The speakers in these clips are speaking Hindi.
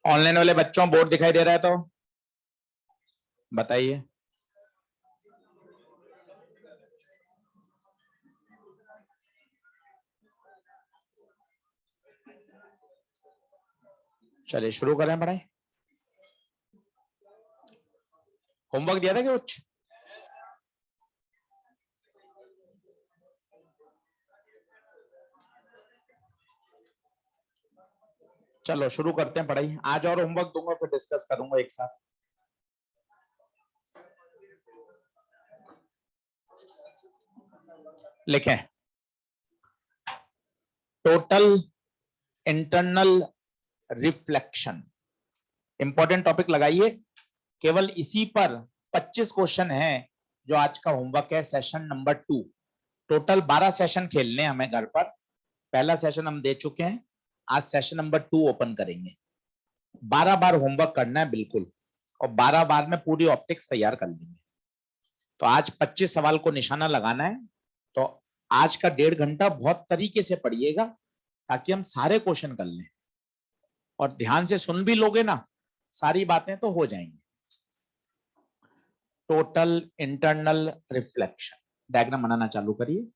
ऑनलाइन वाले बच्चों बोर्ड दिखाई दे रहा है तो बताइए। चलिए शुरू करें पढ़ाई। होमवर्क दिया था क्या कुछ? चलो शुरू करते हैं पढ़ाई। आज और होमवर्क दूंगा फिर डिस्कस करूंगा एक साथ। लिखें total internal reflection. Important topic लगाइए। केवल इसी पर 25 क्वेश्चन है जो आज का होमवर्क है। Session number 2। टोटल 12 सेशन खेलने हमें घर पर। पहला सेशन हम दे चुके हैं। आज सेशन नंबर 2 ओपन करेंगे। 12 बार होमवर्क करना है बिल्कुल, और 12 बार में पूरी ऑप्टिक्स तैयार कर लेंगे। तो आज 25 सवाल को निशाना लगाना है। तो आज का 1.5 घंटा बहुत तरीके से पढ़िएगा ताकि हम सारे क्वेश्चन कर लें, और ध्यान से सुन भी लोगे ना सारी बातें तो हो जाएंगी। टोटल इंटरनल रिफ्लेक्शन डायग्राम बनाना चालू करिए।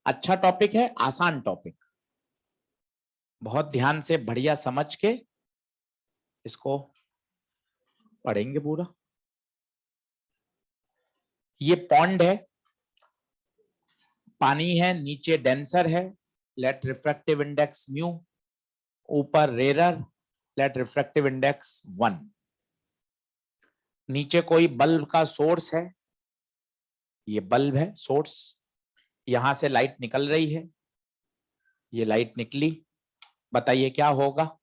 अच्छा टॉपिक है, आसान टॉपिक। बहुत ध्यान से बढ़िया समझ के इसको पढ़ेंगे पूरा। ये पॉन्ड है, पानी है, नीचे डेंसर है, लेट रिफ्रैक्टिव इंडेक्स म्यू, ऊपर रेरर, लेट रिफ्रैक्टिव इंडेक्स 1। नीचे कोई बल्ब का सोर्स है, ये बल्ब है सोर्स, यहां से लाइट निकल रही है, ये लाइट निकली। बताइए क्या होगा?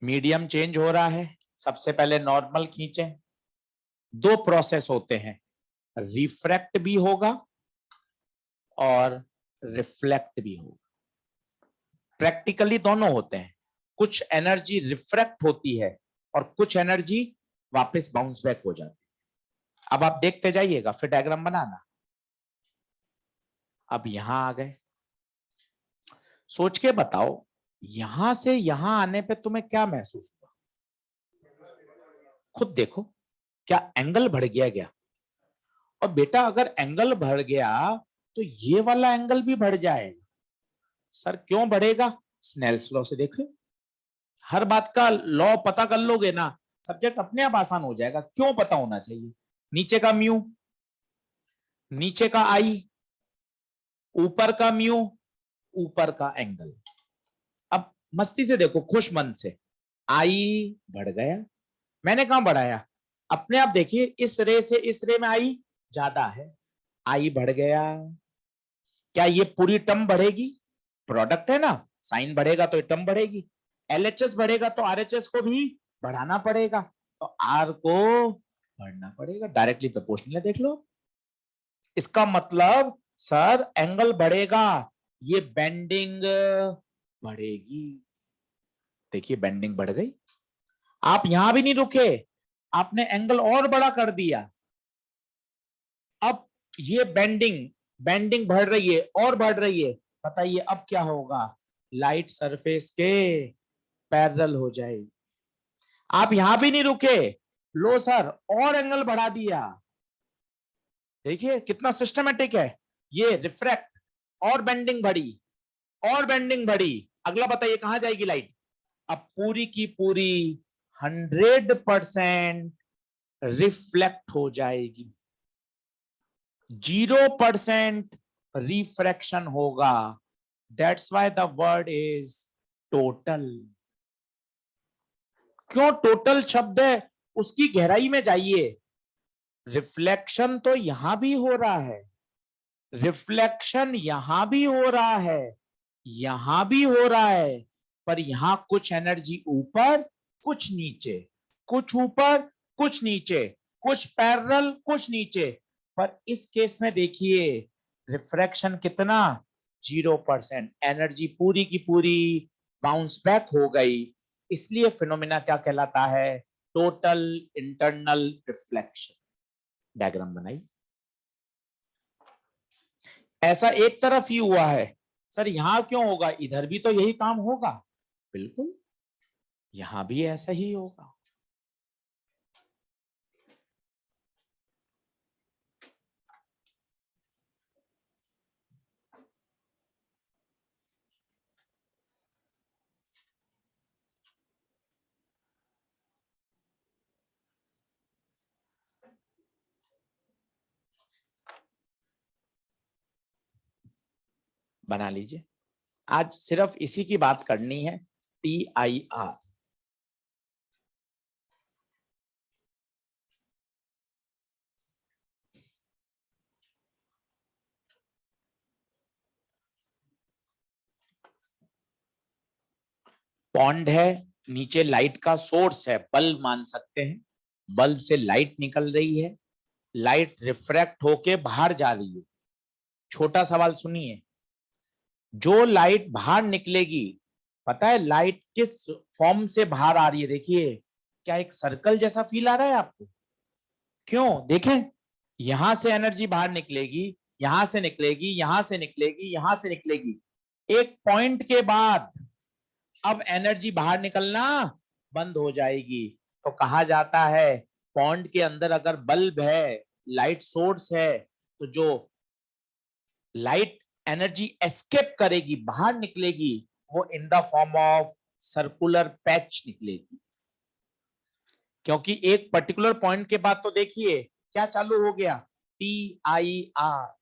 मीडियम चेंज हो रहा है। सबसे पहले नॉर्मल खींचें। 2 प्रोसेस होते हैं, रिफ्रैक्ट भी होगा और रिफ्लेक्ट भी होगा। प्रैक्टिकली दोनों होते हैं। कुछ एनर्जी रिफ्रैक्ट होती है और कुछ एनर्जी वापस बाउंस बैक हो जाती है। अब आप देखते जाइएगा, फिर डायग्राम बनाना। अब यहां आ गए, सोच के बताओ यहां से यहां आने पे तुम्हें क्या महसूस हुआ? खुद देखो, क्या एंगल बढ़ गया क्या? और बेटा अगर एंगल बढ़ गया तो ये वाला एंगल भी बढ़ जाएगा। सर क्यों बढ़ेगा? स्नेल्स लॉ से देखो। हर बात का लॉ पता कर लोगे ना, सब्जेक्ट अपने आप आसान हो जाएगा। क्यों पता होना चाहिए? नीचे का म्यू, नीचे का आई, ऊपर का म्यू, ऊपर का एंगल। अब मस्ती से देखो, खुश मन से। आई बढ़ गया, मैंने कहां बढ़ाया? अपने आप देखिए, इस रे से इस रे में आई ज्यादा है, आई बढ़ गया। क्या ये पूरी टर्म बढ़ेगी? प्रोडक्ट है ना, साइन बढ़ेगा तो टर्म बढ़ेगी। एलएचएस बढ़ेगा तो आरएचएस को भी बढ़ाना पड़ेगा, तो आर को बढ़ना पड़ेगा। डायरेक्टली प्रोपोर्शनल है, देख लो। इसका मतलब सर एंगल बढ़ेगा, ये बेंडिंग बढ़ेगी। देखिए बेंडिंग बढ़ गई। आप यहां भी नहीं रुके, आपने एंगल और बड़ा कर दिया। अब ये बेंडिंग बेंडिंग बढ़ रही है और बढ़ रही है। बताइए अब क्या होगा? लाइट सरफेस के पैरेलल हो जाएगी। आप यहां भी नहीं रुके, लो सर और एंगल बढ़ा दिया। देखिए कितना सिस्टमेटिक है। ये रिफ्रैक्ट और बेंडिंग बढ़ी और बेंडिंग बढ़ी। अगला बताइए कहां जाएगी लाइट? अब पूरी की पूरी 100% रिफ्लेक्ट हो जाएगी, 0% रिफ्रैक्शन होगा। That's why the word is total. क्यों टोटल शब्द है? उसकी गहराई में जाइए। रिफ्लेक्शन तो यहां भी हो रहा है, रिफ्लेक्शन यहां भी हो रहा है, यहां भी हो रहा है, पर यहां कुछ एनर्जी ऊपर कुछ नीचे, कुछ ऊपर कुछ नीचे, कुछ पैरेलल कुछ नीचे। पर इस केस में देखिए रिफ्रैक्शन कितना? 0%। एनर्जी पूरी की पूरी बाउंस बैक हो गई। इसलिए फिनोमिना क्या कहलाता है? Total internal reflection. डायग्राम बनाई। ऐसा एक तरफ ही हुआ है, सर यहां क्यों होगा? इधर भी तो यही काम होगा। बिल्कुल यहां भी ऐसा ही होगा। बना लीजिए, आज सिर्फ इसी की बात करनी है, TIR। पॉन्ड है, नीचे लाइट का सोर्स है, बल्ब मान सकते हैं, बल्ब से लाइट निकल रही है, लाइट रिफ्रैक्ट होके बाहर जा रही है। छोटा सवाल सुनिए, जो लाइट बाहर निकलेगी, पता है लाइट किस फॉर्म से बाहर आ रही है? देखिए, क्या एक सर्कल जैसा फील आ रहा है आपको? क्यों? देखें, यहां से एनर्जी बाहर निकलेगी, यहां से निकलेगी, यहां से निकलेगी, यहां से निकलेगी, एक पॉइंट के बाद अब एनर्जी बाहर निकलना बंद हो जाएगी। तो कहा जाता है पॉन्ड के अंदर अगर बल्ब है, लाइट सोर्स है, तो जो लाइट एनर्जी एस्केप करेगी, बाहर निकलेगी, वो in the form of circular patch निकलेगी। क्योंकि एक पर्टिकुलर पॉइंट के बाद तो देखिए क्या चालू हो गया, TIR।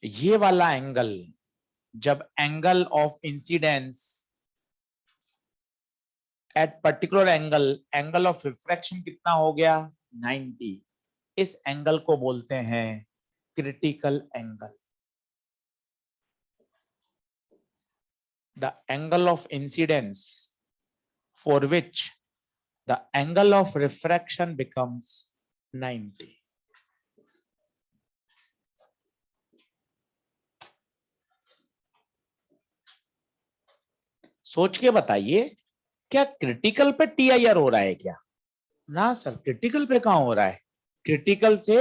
ये वाला एंगल, जब angle of incidence at particular angle, angle of refraction कितना हो गया, 90, इस एंगल को बोलते हैं critical angle. The angle of incidence for which the angle of refraction becomes 90। सोच के बताइए, क्या क्रिटिकल पे TIR हो रहा है क्या? ना सर, क्रिटिकल पे कहां हो रहा है, क्रिटिकल से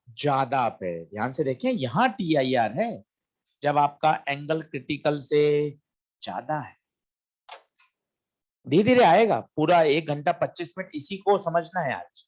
ज्यादा पे। ध्यान से देखें, यहां TIR है जब आपका एंगल क्रिटिकल से ज्यादा है। धीरे धीरे आएगा, पूरा 1 घंटा 25 मिनट इसी को समझना है आज।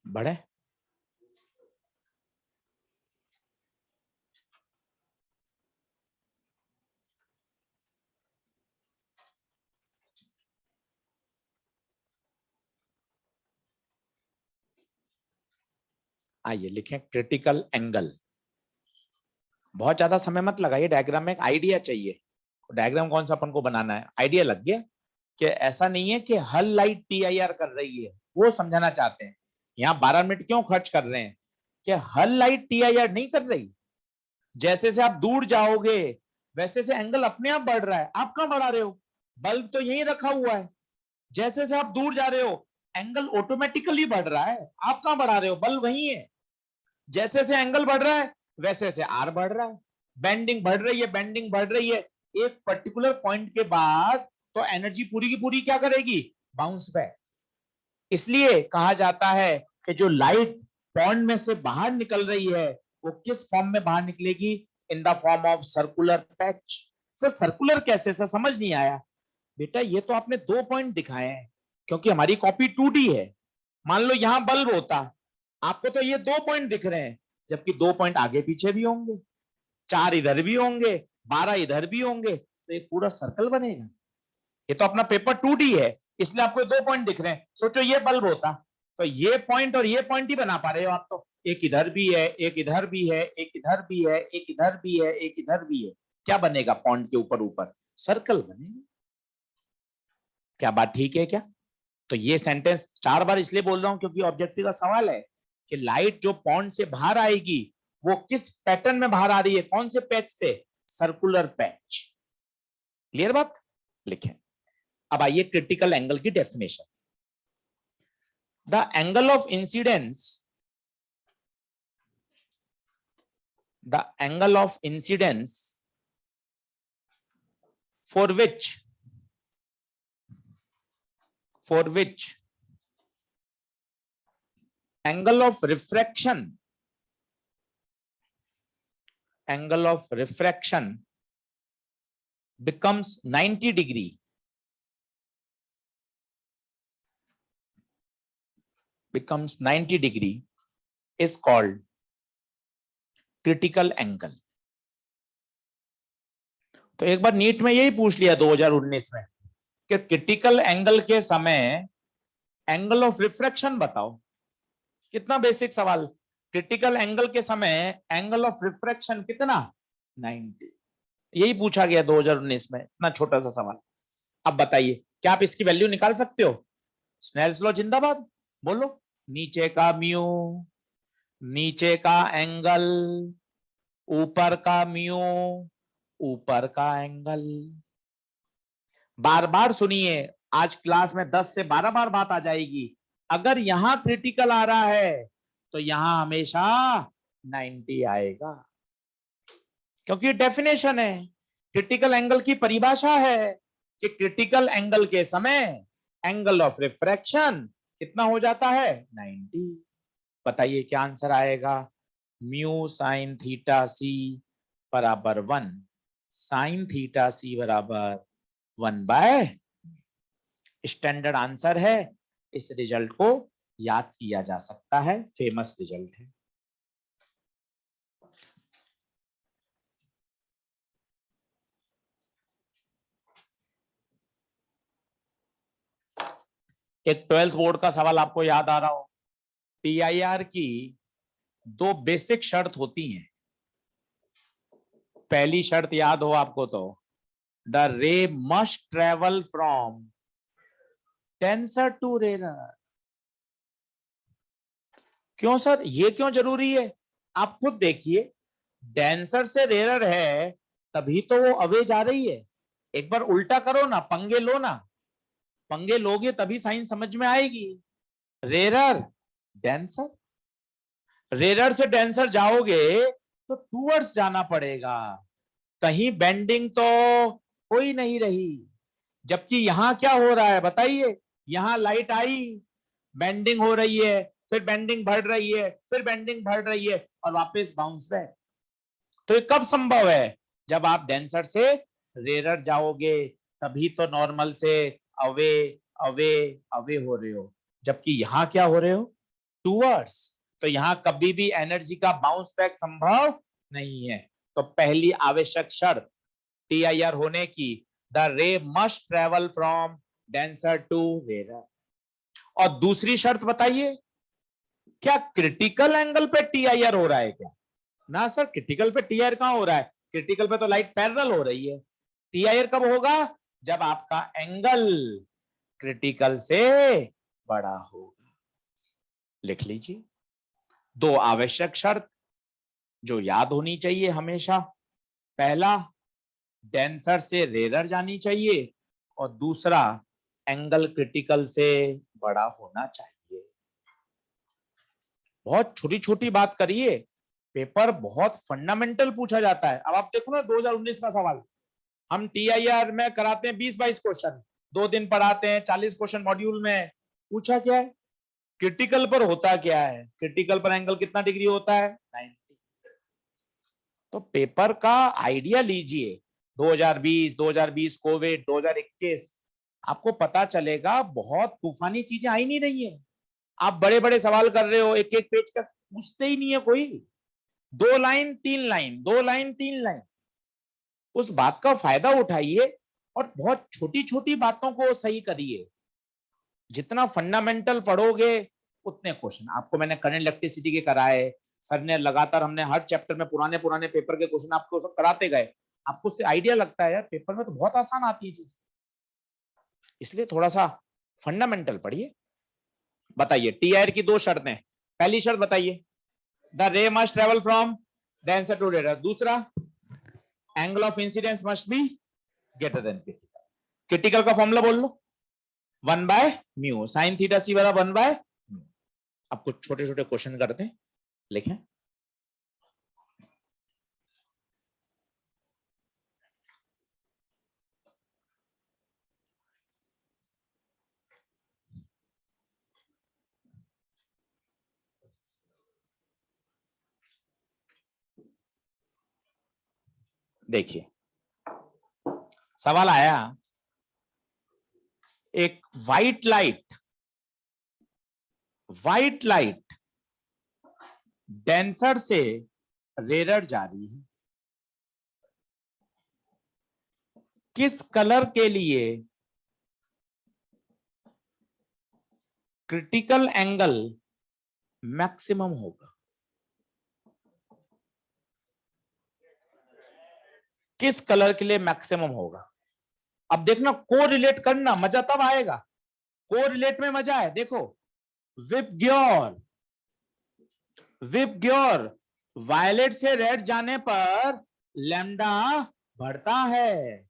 बढ़े, आइए लिखें क्रिटिकल एंगल। बहुत ज्यादा समय मत लगाइए, डायग्राम में एक आइडिया चाहिए। डायग्राम कौन सा अपन को बनाना है, आइडिया लग गया कि ऐसा नहीं है कि हर लाइट TIR कर रही है, वो समझाना चाहते हैं। यहाँ 12 मिनट क्यों खर्च कर रहे हैं कि हर लाइट TIR नहीं कर रही। जैसे से आप दूर जाओगे वैसे से एंगल अपने आप बढ़ रहा है, आप कहां बढ़ा रहे हो, बल्ब तो यहीं रखा हुआ है। जैसे से आप दूर जा रहे हो एंगल ऑटोमेटिकली बढ़ रहा है, आप कहां बढ़ा रहे हो, बल्ब वहीं है। जैसे से एंगल बढ़ रहा है वैसे से आर बढ़ रहा है, बेंडिंग बढ़ रही है, बेंडिंग बढ़ रही है। एक पर्टिकुलर पॉइंट के बाद तो एनर्जी पूरी की पूरी क्या करेगी, बाउंस बैक। इसलिए कहा जाता है कि जो लाइट पॉन्ड में से बाहर निकल रही है वो किस फॉर्म में बाहर निकलेगी, in the form of circular patch. Sir circular कैसे, सर समझ नहीं आया। बेटा ये तो आपने 2 पॉइंट दिखाए हैं, क्योंकि हमारी कॉपी 2D है। मान लो यहां बल्ब होता, आपको तो ये 2 पॉइंट दिख रहे हैं, जबकि 2 पॉइंट आगे पीछे भी होंगे। 4 इधर भी होंगे, 12 इधर भी होंगे, तो एक पूरा सर्कल बनेगा। ये तो अपना पेपर 2D है, इसलिए आपको 2 पॉइंट दिख रहे हैं। सोचो ये बल्ब होता तो ये पॉइंट और ये पॉइंट ही बना पा रहे हो आप। तो एक इधर भी है, एक इधर भी है, एक इधर भी है, एक इधर भी है, एक इधर भी है। क्या बनेगा पॉइंट के ऊपर ऊपर? सर्कल बनेगा। क्या बात ठीक है क्या? तो ये सेंटेंस 4 बार इसलिए बोल रहा हूं क्योंकि ऑब्जेक्टिव का सवाल है कि लाइट जो पॉइंट से बाहर आएगी वो किस पैटर्न में बाहर आ रही है, कौन से पैच से? Circular patch. क्लियर बात? लिखें। अब आइए क्रिटिकल एंगल की definition. The angle of incidence, the angle of incidence for which angle of refraction becomes 90 degree is called critical angle. तो एक बार नीट में यही पूछ लिया 2019 में कि क्रिटिकल एंगल के समय एंगल ऑफ रिफ्रैक्शन बताओ। कितना बेसिक सवाल। क्रिटिकल एंगल के समय एंगल ऑफ रिफ्रैक्शन कितना? 90। यही पूछा गया 2019 में, इतना छोटा सा सवाल। अब बताइए क्या आप इसकी वैल्यू निकाल सकते हो? स्नेल्स लॉ जिंदाबाद। बोलो। नीचे का म्यू, नीचे का एंगल, ऊपर का म्यू, ऊपर का एंगल। बार बार सुनिए, आज क्लास में 10 से 12 बार बात आ जाएगी। अगर यहां क्रिटिकल आ रहा है तो यहां हमेशा 90 आएगा, क्योंकि डेफिनेशन है। क्रिटिकल एंगल की परिभाषा है कि क्रिटिकल एंगल के समय एंगल ऑफ रिफ्रैक्शन कितना हो जाता है? 90। बताइए क्या आंसर आएगा? म्यू साइन थीटा सी बराबर 1, साइन थीटा सी बराबर 1/। स्टैंडर्ड आंसर है। इस रिजल्ट को याद किया जा सकता है, फेमस रिजल्ट है। एक 12th बोर्ड का सवाल आपको याद आ रहा हो। टीआईआर की 2 बेसिक शर्त होती हैं। पहली शर्त याद हो आपको तो, the ray must travel from denser to rare. क्यों सर, ये क्यों जरूरी है? आप खुद देखिए, डेंसर से रेयर है तभी तो वो अवे जा रही है। एक बार उल्टा करो ना, पंगे लो ना, पंगे लोगे तभी साइन समझ में आएगी। रेरर डेंसर, रेरर से डेंसर जाओगे तो टूवर्ड्स जाना पड़ेगा। कहीं बेंडिंग तो हो ही नहीं रही। जबकि यहां क्या हो रहा है बताइए? यहां लाइट आई, बेंडिंग हो रही है, फिर बेंडिंग बढ़ रही है, फिर बेंडिंग बढ़ रही है और वापस बाउंस बैक। तो ये कब संभव है? जब आप डेंसर से रेरर जाओगे, तभी तो नॉर्मल से अवे अवे अवे हो रहे हो। जबकि यहां क्या हो रहे हो? टूवर्ड्स। तो यहां कभी भी एनर्जी का बाउंस बैक संभव नहीं है। तो पहली आवश्यक शर्त टीआईआर होने की, the ray must travel from denser to rarer. और दूसरी शर्त बताइए, क्या क्रिटिकल एंगल पे टीआईआर हो रहा है क्या? ना सर, क्रिटिकल पे टीआईआर कहां हो रहा है? क्रिटिकल पे तो लाइट पैरेलल हो रही है। टीआईआर कब होगा? जब आपका एंगल क्रिटिकल से बड़ा होगा। लिख लीजिए 2 आवश्यक शर्त जो याद होनी चाहिए हमेशा। पहला, डेंसर से रेरर जानी चाहिए, और दूसरा, एंगल क्रिटिकल से बड़ा होना चाहिए। बहुत छोटी छोटी बात करिए, पेपर बहुत फंडामेंटल पूछा जाता है। अब आप देखो ना 2019 का सवाल, हम टीआईआर में कराते हैं 20-22 क्वेश्चन, 2 दिन पढ़ाते हैं, 40 क्वेश्चन मॉड्यूल में। पूछा क्या है? क्रिटिकल पर होता क्या है? क्रिटिकल पर एंगल कितना डिग्री होता है? 90। तो पेपर का आइडिया लीजिए। 2020 कोविड, 2021, आपको पता चलेगा बहुत तूफानी चीजें आई नहीं रही है। आप बड़े बड़े सवाल कर रहे हो, एक एक पेज का पूछते ही नहीं है कोई। 2 लाइन 3 लाइन, 2 लाइन 3 लाइन, उस बात का फायदा उठाइए और बहुत छोटी छोटी बातों को सही करिए। जितना फंडामेंटल पढ़ोगे उतने क्वेश्चन। आपको मैंने करंट इलेक्ट्रिसिटी के कराए, सर ने लगातार, हमने हर चैप्टर में पुराने पुराने पेपर के क्वेश्चन आपको सब कराते गए। आपको उससे आइडिया लगता है यार पेपर में तो बहुत आसान आती है चीज, इसलिए थोड़ा सा फंडामेंटल पढ़िए। बताइए टी आयर की 2 शर्तें। पहली शर्त बताइए, the ray must travel from the denser to रेडर। दूसरा, angle of incidence must be greater than critical. Critical का फॉर्मूला बोल लो, 1/μ साइन थीटा सी वाला 1/μ। अब कुछ छोटे छोटे क्वेश्चन करते हैं, लिखें। देखिए सवाल आया, एक व्हाइट लाइट डेंसर से रेरर जा रही है, किस कलर के लिए क्रिटिकल एंगल मैक्सिमम होगा? किस कलर के लिए मैक्सिमम होगा? अब देखना, को रिलेट करना, मजा तब आएगा। को रिलेट में मजा है। देखो, विपग्योर वायलेट से रेड जाने पर लैम्डा बढ़ता है।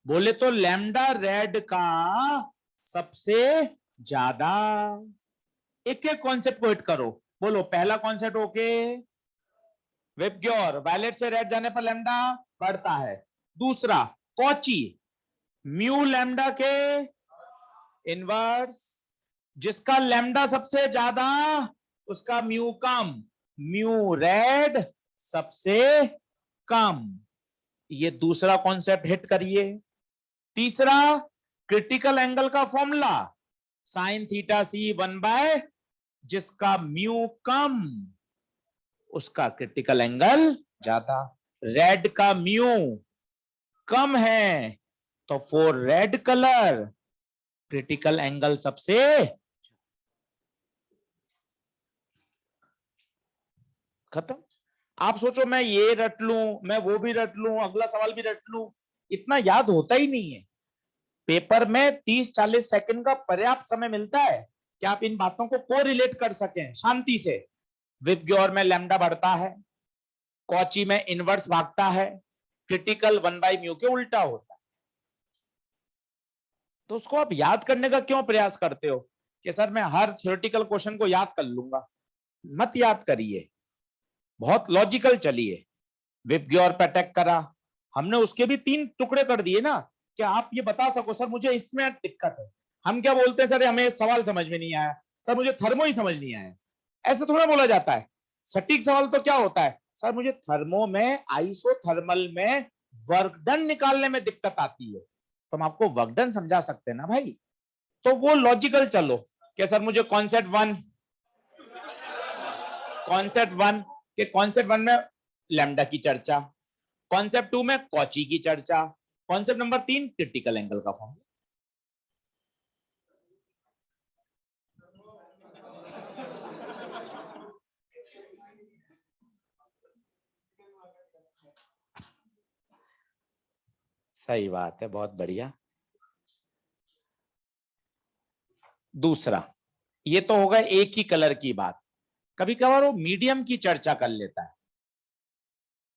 बोले तो लैम्डा रेड का सबसे ज्यादा। एक एक कॉन्सेप्ट को हिट करो। बोलो पहला कॉन्सेप्ट ओके, विपग्योर वायलेट से रेड जाने पर लैम्डा बढ़ता है। दूसरा, कॉची म्यू लैम्डा के इनवर्स, जिसका लैम्डा सबसे ज्यादा उसका म्यू कम, म्यू रेड सबसे कम। ये दूसरा कॉन्सेप्ट हिट करिए। तीसरा, क्रिटिकल एंगल का फॉर्मूला साइन थीटा सी 1/, जिसका म्यू कम उसका क्रिटिकल एंगल ज्यादा। रेड का म्यू कम है तो for red colour critical angle सबसे। खत्म। आप सोचो मैं ये रट लूं, मैं वो भी रट लूं, अगला सवाल भी रट लूं, इतना याद होता ही नहीं है। पेपर में 30-40 सेकंड का पर्याप्त समय मिलता है कि आप इन बातों को कोरिलेट कर सकें शांति से। विपग्योर में लैम्डा बढ़ता है, कॉची में इनवर्स भागता है, क्रिटिकल 1/μ के उल्टा होता है। तो उसको आप याद करने का क्यों प्रयास करते हो कि सर मैं हर थ्योरेटिकल क्वेश्चन को याद कर लूंगा? मत याद करिए, बहुत लॉजिकल चलिए। विपग्योर पे अटैक करा, हमने उसके भी 3 टुकड़े कर दिए ना, कि आप ये बता सको सर मुझे इसमें दिक्कत है। हम क्या बोलते हैं, सर हमें सवाल समझ में नहीं आया, सर मुझे थर्मो ही समझ नहीं आया। ऐसे थोड़ा बोला जाता है। सटीक सवाल तो क्या होता है, सर मुझे थर्मो में, आइसोथर्मल में वर्क डन निकालने में दिक्कत आती है, तो हम आपको वर्क डन समझा सकते हैं ना भाई। तो वो लॉजिकल चलो कि सर मुझे कॉन्सेप्ट वन में लैम्डा की चर्चा, कॉन्सेप्ट 2 में कॉची की चर्चा, कॉन्सेप्ट नंबर 3 क्रिटिकल एंगल का फॉर्मूला। सही बात है, बहुत बढ़िया। दूसरा, ये तो होगा एक ही कलर की बात। कभी कभार वो मीडियम की चर्चा कर लेता है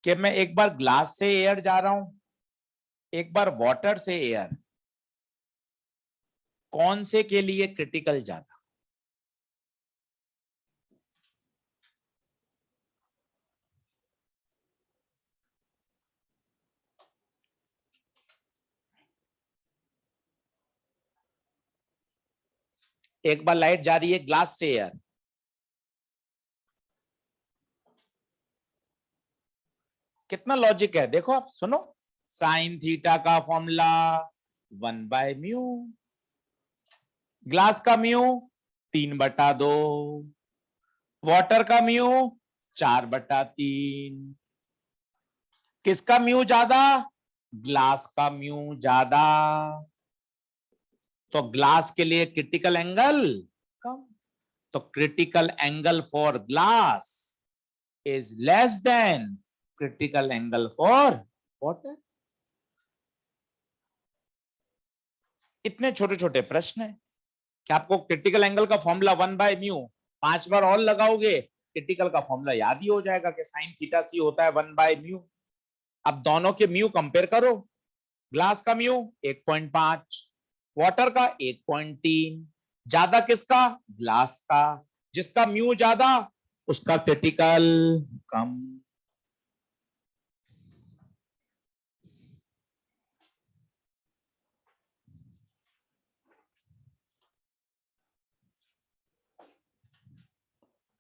कि मैं एक बार ग्लास से एयर जा रहा हूं, एक बार वाटर से एयर, कौन से के लिए क्रिटिकल ज्यादा? एक बार लाइट जा रही है ग्लास से एयर, कितना लॉजिक है देखो आप सुनो। साइन थीटा का फॉर्मूला 1/μ, ग्लास का म्यू 3/2, वाटर का म्यू 4/3। किसका म्यू ज्यादा? ग्लास का म्यू ज्यादा, तो ग्लास के लिए क्रिटिकल एंगल कम। तो critical angle for glass is less than critical angle for water. इतने छोटे छोटे प्रश्न है कि आपको क्रिटिकल एंगल का फॉर्मूला 1/μ 5 बार और लगाओगे क्रिटिकल का फॉर्मूला याद ही हो जाएगा कि साइन थीटा सी होता है 1/μ। अब दोनों के म्यू कंपेयर करो, ग्लास का म्यू 1.5, वाटर का 1.3, ज्यादा किसका? ग्लास का। जिसका म्यू ज्यादा उसका क्रिटिकल कम।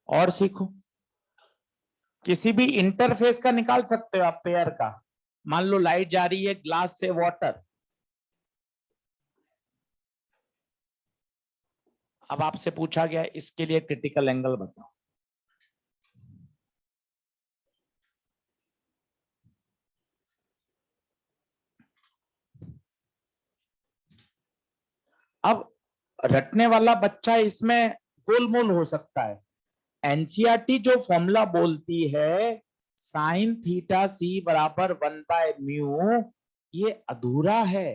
और सीखो, किसी भी इंटरफेस का निकाल सकते हो आप पेयर का। मान लो लाइट जा रही है ग्लास से वाटर, अब आपसे पूछा गया इसके लिए क्रिटिकल एंगल बताओ। अब रटने वाला बच्चा इसमें गोलमोल हो सकता है। एनसीईआरटी जो फॉर्मूला बोलती है साइन थीटा सी बराबर 1/μ, ये अधूरा है,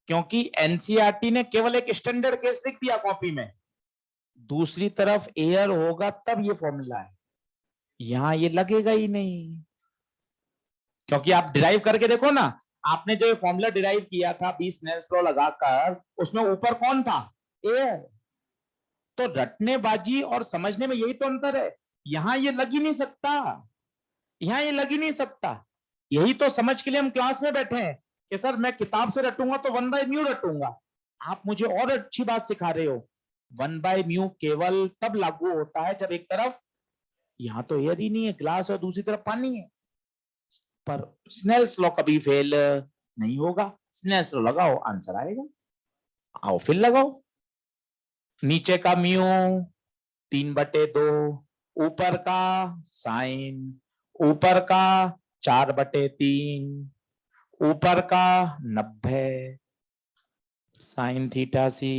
क्योंकि एनसीईआरटी ने केवल एक स्टैंडर्ड केस लिख दिया कॉपी में, दूसरी तरफ एयर होगा तब ये फॉर्मूला है। यहां ये लगेगा ही नहीं, क्योंकि आप डिराइव करके देखो ना, आपने जो फॉर्मूला डिराइव किया था 20 स्नेल्स लॉ लगाकर, उसमें ऊपर कौन था? एयर। तो रटनेबाजी और समझने में यही तो अंतर है। यहां ये लग ही नहीं सकता, यहां ये लग ही नहीं सकता। यही तो समझ के लिए हम क्लास में बैठे हैं कि सर मैं किताब से रटूंगा तो 1/μ रटूंगा। आप मुझे और अच्छी बात सिखा रहे हो, 1/μ केवल तब लागू होता है जब एक तरफ, यहां तो एयर ही नहीं है, ग्लास, और दूसरी तरफ पानी है। पर स्नेल्स लॉ कभी फेल नहीं होगा। स्नेल्स लॉ लगाओ, आंसर आएगा। आओ फिर लगाओ। नीचे का म्यू 3/2, ऊपर का साइन, ऊपर का 4/3, ऊपर का 90, साइन थीटा सी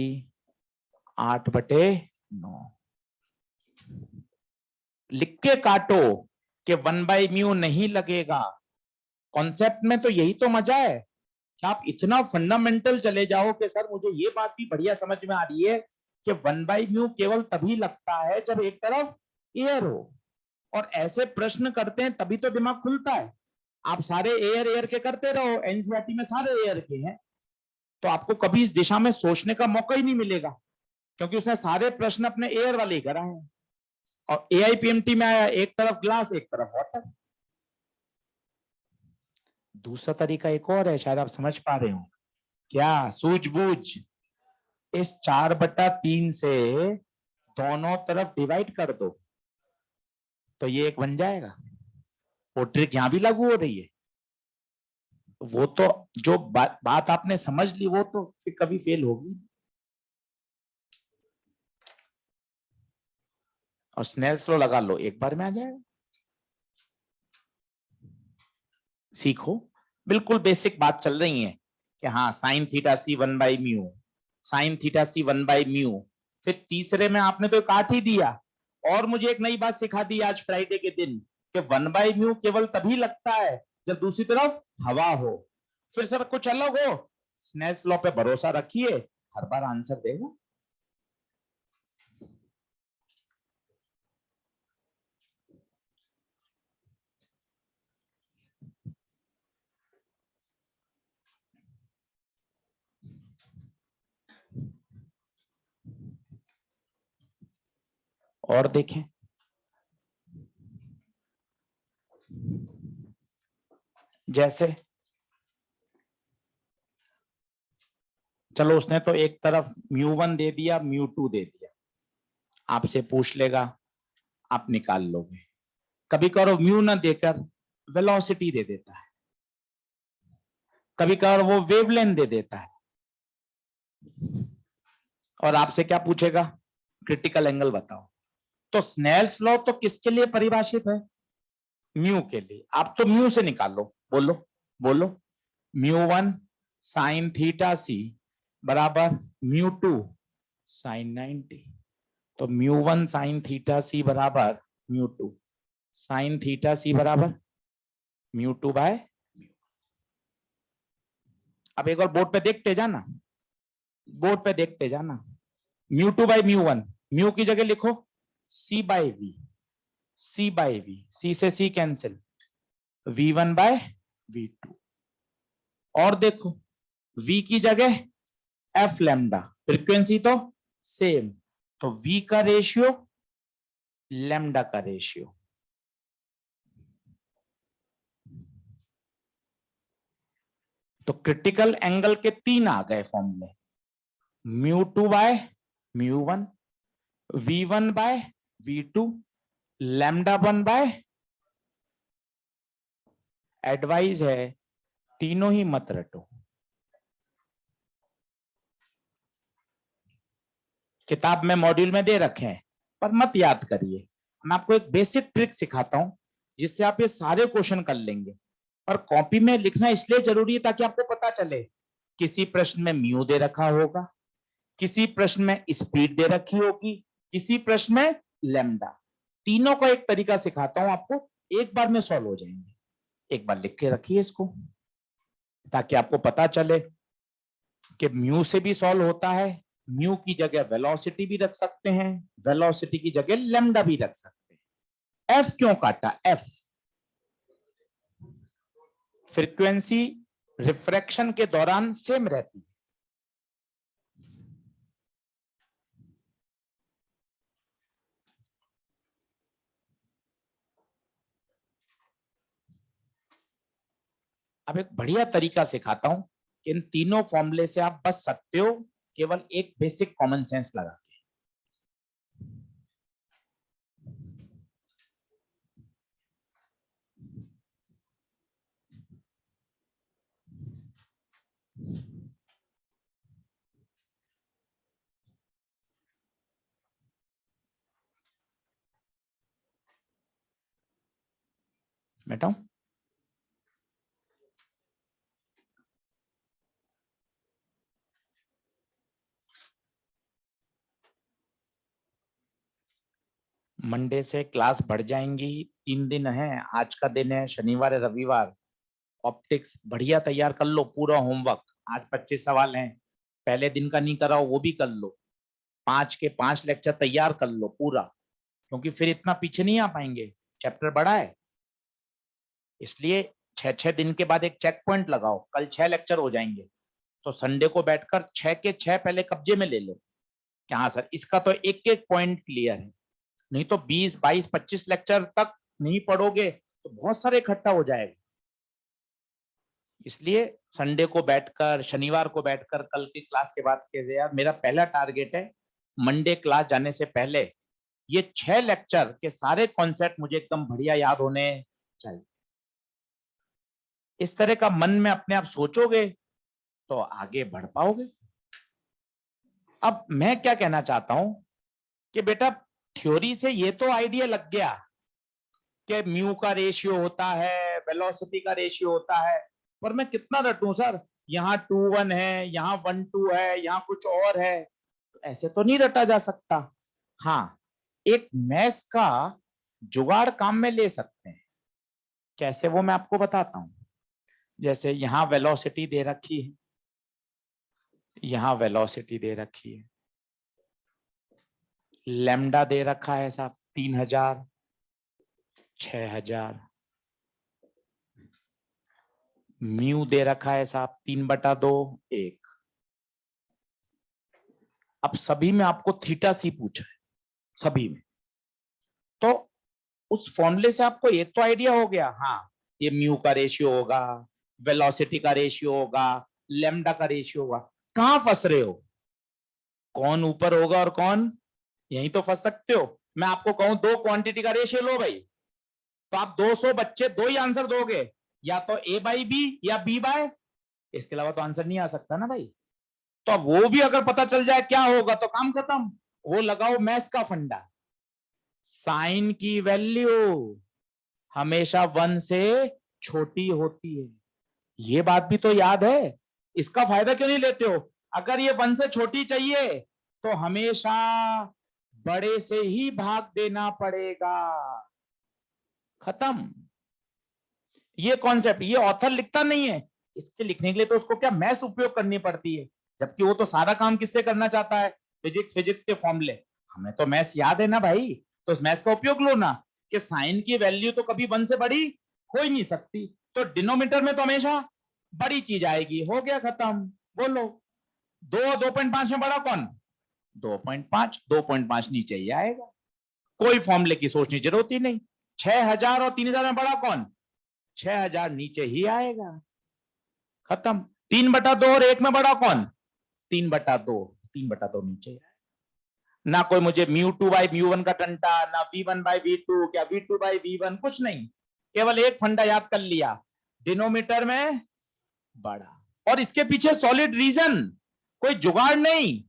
8/9। लिख के काटो कि 1/μ नहीं लगेगा। कॉन्सेप्ट में तो यही तो मजा है कि आप इतना फंडामेंटल चले जाओ कि सर मुझे ये बात भी बढ़िया समझ में आ रही है कि 1/μ केवल तभी लगता है जब एक तरफ एयर हो। और ऐसे प्रश्न करते हैं तभी तो दिमाग खुलता है। आप सारे एयर एयर के करते रहो, एनसीईआरटी में सारे एयर के हैं, तो आपको कभी इस दिशा में सोचने का मौका ही नहीं मिलेगा, क्योंकि उसने सारे प्रश्न अपने एयर वाले ही कराए हैं। और एआईपीएमटी में आया एक तरफ ग्लास एक तरफ वाटर। दूसरा तरीका एक और है, शायद आप समझ पा रहे हो क्या? सूझबूझ, इस 4/3 से दोनों तरफ डिवाइड कर दो तो ये एक बन जाएगा। वो ट्रिक यहां भी लागू हो रही है। वो तो जो बात आपने समझ ली वो तो फिर कभी फेल होगी। और स्नेल्स लॉ लगा लो, एक बार में आ जाएगा। सीखो, बिल्कुल बेसिक बात चल रही है कि हाँ साइन थीटा सी 1/μ, साइन थीटा सी 1/μ। फिर तीसरे में आपने तो काट ही दिया। और मुझे एक नई बात सिखा दी आज फ्राइडे के दिन कि 1/μ केवल तभी लगता है जब दूसरी तरफ हवा हो। फिर सर कुछ अलग हो, स्नेल्स लॉ पे भरोसा रखिए, हर बार आंसर देगा। और देखें, जैसे चलो उसने तो एक तरफ μ1 दे दिया, μ2 दे दिया, आपसे पूछ लेगा, आप निकाल लोगे। कभी करो म्यू ना देकर वेलोसिटी दे देता है, कभी कभार वो वेवलेंथ दे देता है, और आपसे क्या पूछेगा? क्रिटिकल एंगल बताओ। तो स्नेल्स लॉ तो किसके लिए परिभाषित है? म्यू के लिए। आप तो म्यू से निकालो, बोलो बोलो। म्यू 1 साइन थीटा सी बराबर म्यू 2 साइन 90। तो म्यू 1 साइन थीटा सी बराबर म्यू 2 साइन थीटा सी बराबर म्यू 2 बाय। अब एक बार बोर्ड पे देखते जाना, बोर्ड पे देखते जाना। म्यू 2 बाय म्यू 1, म्यू की जगह लिखो C by V, C by V, C से C cancel, V1 by V2। और देखो V की जगह एफ लैम्डा, फ्रीक्वेंसी तो सेम, तो V का रेशियो लैम्डा का रेशियो। तो क्रिटिकल एंगल के 3 आ गए फॉर्मूले, mu 2 by mu 1, V1 by V2, λ1 by. Advice है तीनों ही मत रटो, किताब में मॉड्यूल में दे रखे हैं पर मत याद करिए। मैं आपको एक बेसिक ट्रिक सिखाता हूं जिससे आप ये सारे क्वेश्चन कर लेंगे। और कॉपी में लिखना इसलिए जरूरी है ताकि आपको पता चले, किसी प्रश्न में म्यू दे रखा होगा, किसी प्रश्न में स्पीड दे रखी होगी, किसी प्रश्न में लैम्डा। तीनों का एक तरीका सिखाता हूं आपको, एक बार में सॉल्व हो जाएंगे। एक बार लिख के रखिए इसको ताकि आपको पता चले कि म्यू से भी सॉल्व होता है। म्यू की जगह वेलोसिटी भी रख सकते हैं, वेलोसिटी की जगह लैम्डा भी रख सकते हैं। एफ क्यों काटा? एफ फ्रीक्वेंसी रिफ्रैक्शन के दौरान सेम रहती है। अब एक बढ़िया तरीका सिखाता हूं कि इन तीनों फॉर्मूले से आप बच सकते हो केवल एक बेसिक कॉमन सेंस लगा के। बेटा मंडे से क्लास बढ़ जाएंगी। 3 दिन है, आज का दिन है शनिवार है, रविवार। ऑप्टिक्स बढ़िया तैयार कर लो, पूरा होमवर्क। आज 25 सवाल हैं, पहले दिन का नहीं कराओ वो भी कर लो। 5 के 5 लेक्चर तैयार कर लो पूरा, क्योंकि फिर इतना पीछे नहीं आ पाएंगे, चैप्टर बड़ा है। इसलिए 6-6 दिन के बाद एक चेक पॉइंट लगाओ, कल 6 लेक्चर हो जाएंगे। तो संडे को बैठकर 6 के 6 पहले कब्जे में ले लो कि हाँ सर इसका तो एक एक पॉइंट क्लियर है। नहीं तो 20, 22, 25 लेक्चर तक नहीं पढ़ोगे तो बहुत सारे इकट्ठा हो जाएगा। इसलिए संडे को बैठकर, शनिवार को बैठकर, कल की क्लास के बाद के यार मेरा पहला टारगेट है मंडे क्लास जाने से पहले ये 6 लेक्चर के सारे कॉन्सेप्ट मुझे एकदम बढ़िया याद होने चाहिए। इस तरह का मन में अपने आप सोचोगे तो आगे बढ़ पाओगे। अब मैं क्या कहना चाहता हूं कि बेटा थ्योरी से ये तो आइडिया लग गया कि म्यू का रेशियो होता है, वेलोसिटी का रेशियो होता है, पर मैं कितना रटूं सर, यहाँ 2-1 है, यहाँ 1-2 है, यहाँ कुछ और है, तो ऐसे तो नहीं रटा जा सकता। हाँ, एक मैथ्स का जुगाड़ काम में ले सकते हैं। कैसे वो मैं आपको बताता हूं। जैसे यहाँ वेलोसिटी दे रखी है, यहाँ वेलोसिटी दे रखी है, लैम्डा दे रखा है साहब 3000, 6000, म्यू दे रखा है साहब 3/2, 1। अब सभी में आपको थीटा सी पूछा है, सभी में, तो उस फॉर्मूले से आपको एक तो आइडिया हो गया, हाँ ये म्यू का रेशियो होगा, वेलोसिटी का रेशियो होगा, लैम्डा का रेशियो होगा। कहां फंस रहे हो? कौन ऊपर होगा और कौन, यही तो फंस सकते हो। मैं आपको कहूं 2 क्वांटिटी का रेशियो लो भाई, तो आप 200 बच्चे 2 ही आंसर दोगे, या तो A बाई बी या B बाय, इसके अलावा तो आंसर नहीं आ सकता ना भाई। तो अब वो भी अगर पता चल जाए क्या होगा तो काम खत्म। वो लगाओ मैथ्स का फंडा, साइन की वैल्यू हमेशा 1 से छोटी होती है। ये बात भी तो याद है, इसका फायदा क्यों नहीं लेते हो? अगर ये 1 से छोटी चाहिए तो हमेशा बड़े से ही भाग देना पड़ेगा। खत्म। ये कॉन्सेप्ट ये ऑथर लिखता नहीं है, इसके लिखने के लिए तो उसको क्या मैथ्स उपयोग करनी पड़ती है, जबकि वो तो सारा काम किससे करना चाहता है? फिजिक्स के फॉर्मूले। हमें तो मैथ्स याद है ना भाई, तो मैथ्स का उपयोग लो ना, कि साइन की वैल्यू तो कभी 1 से बड़ी हो ही नहीं सकती, तो डिनोमीटर में तो हमेशा बड़ी चीज आएगी। हो गया, खत्म। बोलो, 2.5 में बड़ा कौन? 2.5, 2.5 नीचे ही आएगा, कोई फॉर्मूले की सोचने की जरूरत ही नहीं। 6000 और 3000 में बड़ा कौन? 6000 नीचे ही आएगा, खत्म। 3/2 और 1 में बड़ा कौन? 3/2, 3/2 नीचे आएगा। ना कोई मुझे μ2/μ1 का टंटा, ना v1/v2, क्या v2/v1, कुछ नहीं। केवल एक फंडा याद कर लिया, डिनोमीटर में बड़ा, और इसके पीछे सॉलिड रीजन, कोई जुगाड़ नहीं,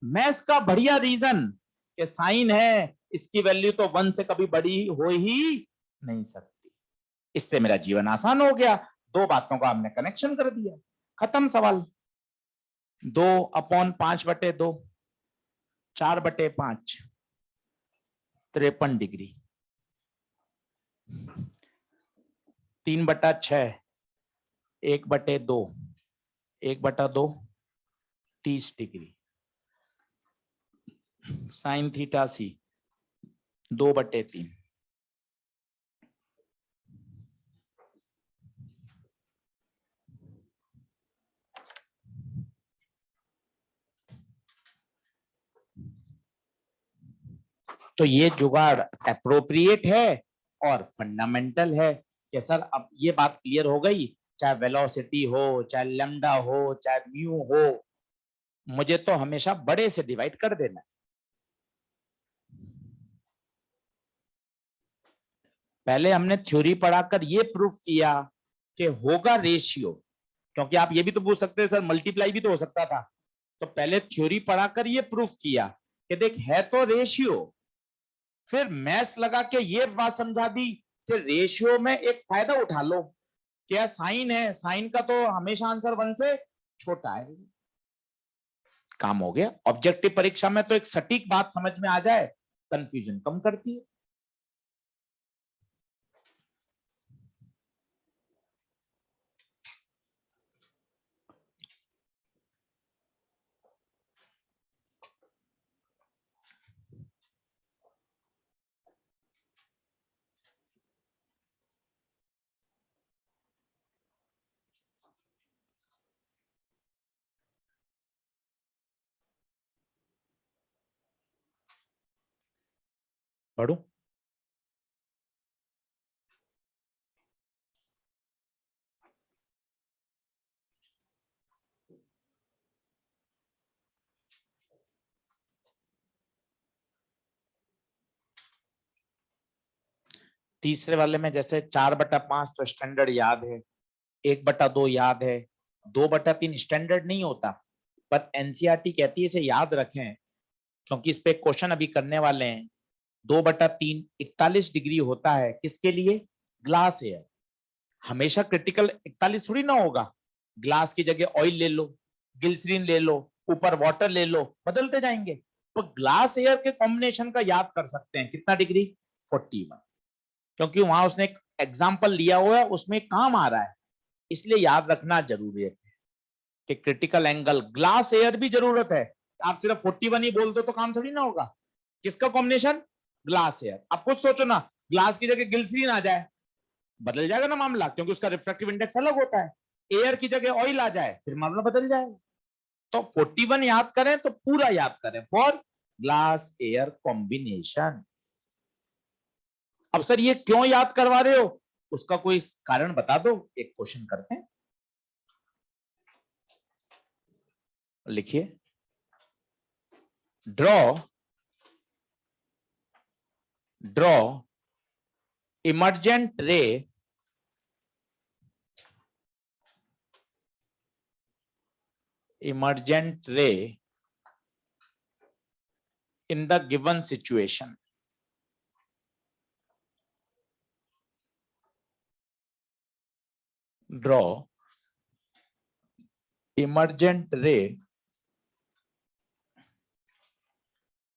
मैथ्स का बढ़िया रीजन, कि साइन है, इसकी वैल्यू तो 1 से कभी बड़ी हो ही नहीं सकती। इससे मेरा जीवन आसान हो गया, 2 बातों का हमने कनेक्शन कर दिया, खत्म सवाल। 2/5/2, 4/5, 53 डिग्री। 3/6, 1/2, 1/2, 30 डिग्री। साइन थीटा सी 2/3। तो ये जुगाड़ अप्रोप्रिएट है और फंडामेंटल है कि सर अब ये बात क्लियर हो गई, चाहे वेलोसिटी हो, चाहे लैम्डा हो, चाहे म्यू हो, मुझे तो हमेशा बड़े से डिवाइड कर देना है। पहले हमने थ्योरी पढ़ाकर ये प्रूफ किया कि होगा रेशियो, क्योंकि आप ये भी तो पूछ सकते हैं सर मल्टीप्लाई भी तो हो सकता था, तो पहले थ्योरी पढ़ाकर ये प्रूफ किया कि देख है तो रेशियो, फिर मैथ्स लगा के ये बात समझा दी कि रेशियो में एक फायदा उठा लो, क्या साइन है, साइन का तो हमेशा आंसर 1 से छोटा है। काम हो गया। ऑब्जेक्टिव परीक्षा में तो एक सटीक बात समझ में आ जाए, कंफ्यूजन कम करती है। पढ़ो। तीसरे वाले में जैसे 4/5 तो स्टैंडर्ड याद है, 1/2 याद है, 2/3 स्टैंडर्ड नहीं होता, पर एनसीईआरटी कहती है इसे याद रखें, क्योंकि इस पे क्वेश्चन अभी करने वाले हैं। 2/3 41 डिग्री होता है, किसके लिए? Glass air. हमेशा क्रिटिकल 41 थोड़ी ना होगा, ग्लास की जगह ऑयल ले लो, ग्लिसरीन ले लो, ऊपर वाटर ले लो, बदलते जाएंगे। तो ग्लास एयर के कॉम्बिनेशन का याद कर सकते हैं, कितना डिग्री? 41, क्योंकि वहां उसने एक एग्जाम्पल लिया हुआ है, उसमें काम आ रहा है, इसलिए याद रखना जरूरी है कि क्रिटिकल एंगल, ग्लास एयर भी जरूरत है। आप सिर्फ 41 ही बोल दो तो काम थोड़ी ना होगा, किसका कॉम्बिनेशन? Glass air. अब कुछ सोचो ना, ग्लास की जगह ग्लिसरीन आ जाए, बदल जाएगा ना मामला, क्योंकि उसका रिफ्रैक्टिव इंडेक्स अलग होता है। एयर की जगह ऑयल आ जाए, फिर मामला बदल जाएगा। तो 41 याद करें तो पूरा याद करें, फॉर ग्लास एयर कॉम्बिनेशन। अब सर ये क्यों याद करवा रहे हो, उसका कोई कारण बता दो, एक क्वेश्चन करते हैं। लिखिए, draw emergent ray in the given situation. Draw emergent ray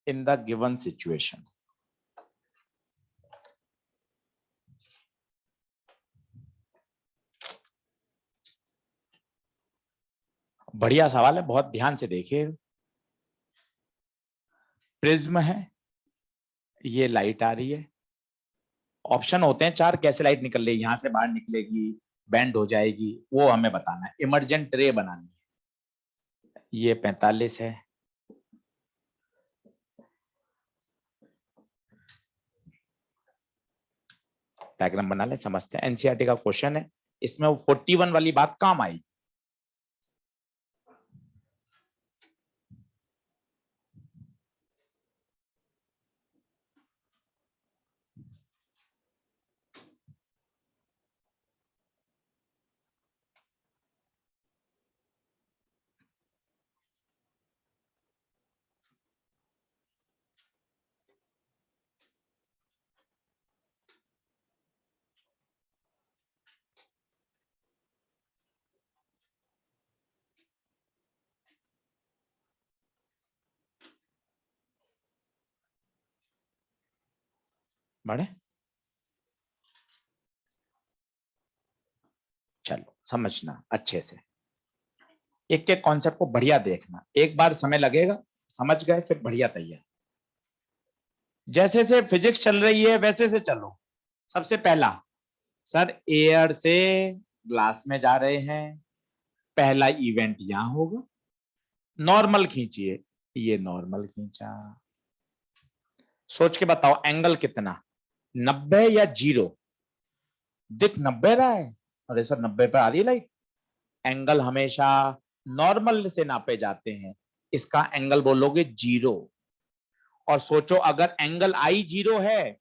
in the given situation. बढ़िया सवाल है, बहुत ध्यान से देखिए। प्रिज्म है, ये लाइट आ रही है, ऑप्शन होते हैं चार, कैसे लाइट निकल रही है, यहां से बाहर निकलेगी, बैंड हो जाएगी, वो हमें बताना है। इमरजेंट रे बनानी है। ये 45 है, डायग्राम बना ले, समझते हैं। एनसीईआरटी का क्वेश्चन है, इसमें वो 41 वाली बात काम आई। बड़े चलो समझना अच्छे से, एक एक कॉन्सेप्ट को बढ़िया देखना, एक बार समय लगेगा, समझ गए फिर बढ़िया तैयार। जैसे से फिजिक्स चल रही है वैसे से चलो। सबसे पहला, सर एयर से ग्लास में जा रहे हैं, पहला इवेंट यहां होगा, नॉर्मल खींचिए, ये नॉर्मल खींचा, सोच के बताओ एंगल कितना, 90 या 0? दिख 90 रहा है, अरे सर 90 पे आ रही है लाइट। एंगल हमेशा नॉर्मल से नापे जाते हैं, इसका एंगल बोलोगे 0। और सोचो अगर एंगल आई 0 है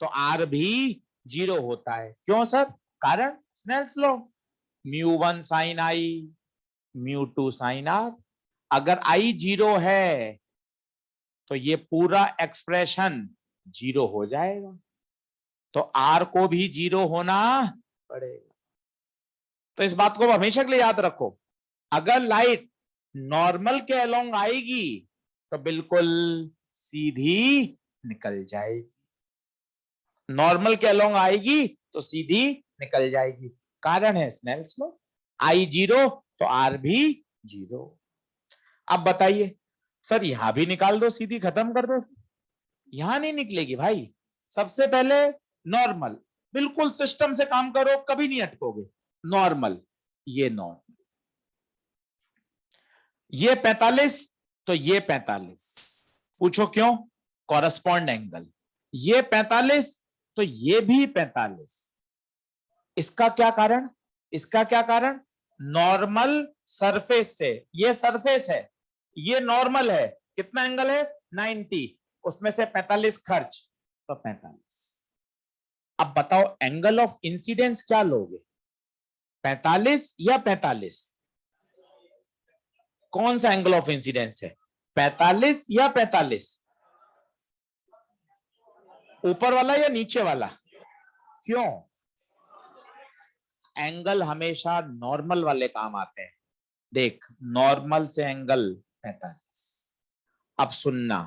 तो आर भी 0 होता है। क्यों सर? कारण Snell's law, μ1 sine I, μ2 sine R. अगर आई 0 है तो ये पूरा एक्सप्रेशन 0 हो जाएगा, तो आर को भी 0 होना पड़ेगा। तो इस बात को हमेशा के लिए याद रखो, अगर लाइट नॉर्मल के अलोंग आएगी तो बिल्कुल सीधी निकल जाएगी, नॉर्मल के अलोंग आएगी तो सीधी निकल जाएगी। कारण है स्नेल्स लॉ, आई 0 तो आर भी 0। अब बताइए सर यहां भी निकाल दो, सीधी खत्म कर दो, यहां नहीं निकलेगी भाई। सबसे पहले नॉर्मल, बिल्कुल सिस्टम से काम करो, कभी नहीं अटकोगे। नॉर्मल, ये नॉर्मल, ये 45 तो ये 45, पूछो क्यों? Correspond angle. ये 45 तो ये भी 45। इसका क्या कारण? इसका क्या कारण? नॉर्मल सरफेस से, ये सरफेस है, ये नॉर्मल है, कितना एंगल है? 90, उसमें से 45 खर्च, तो 45। अब बताओ एंगल ऑफ इंसिडेंस क्या लोगे, 45 या 45? कौन सा एंगल ऑफ इंसिडेंस है, 45 या 45? ऊपर वाला या नीचे वाला? क्यों? एंगल हमेशा नॉर्मल वाले काम आते हैं। देख नॉर्मल से एंगल 45। अब सुनना,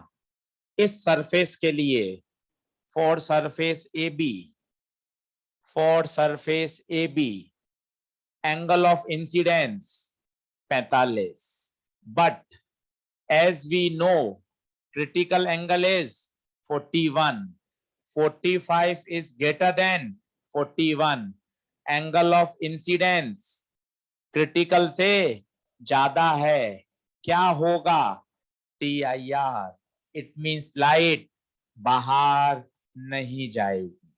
इस सरफेस के लिए for surface A B, for surface A B angle of incidence 45, but as we know critical angle is 41, 45 is greater than 41, angle of incidence critical से ज्यादा है, क्या होगा? TIR, इट मींस लाइट बाहर नहीं जाएगी।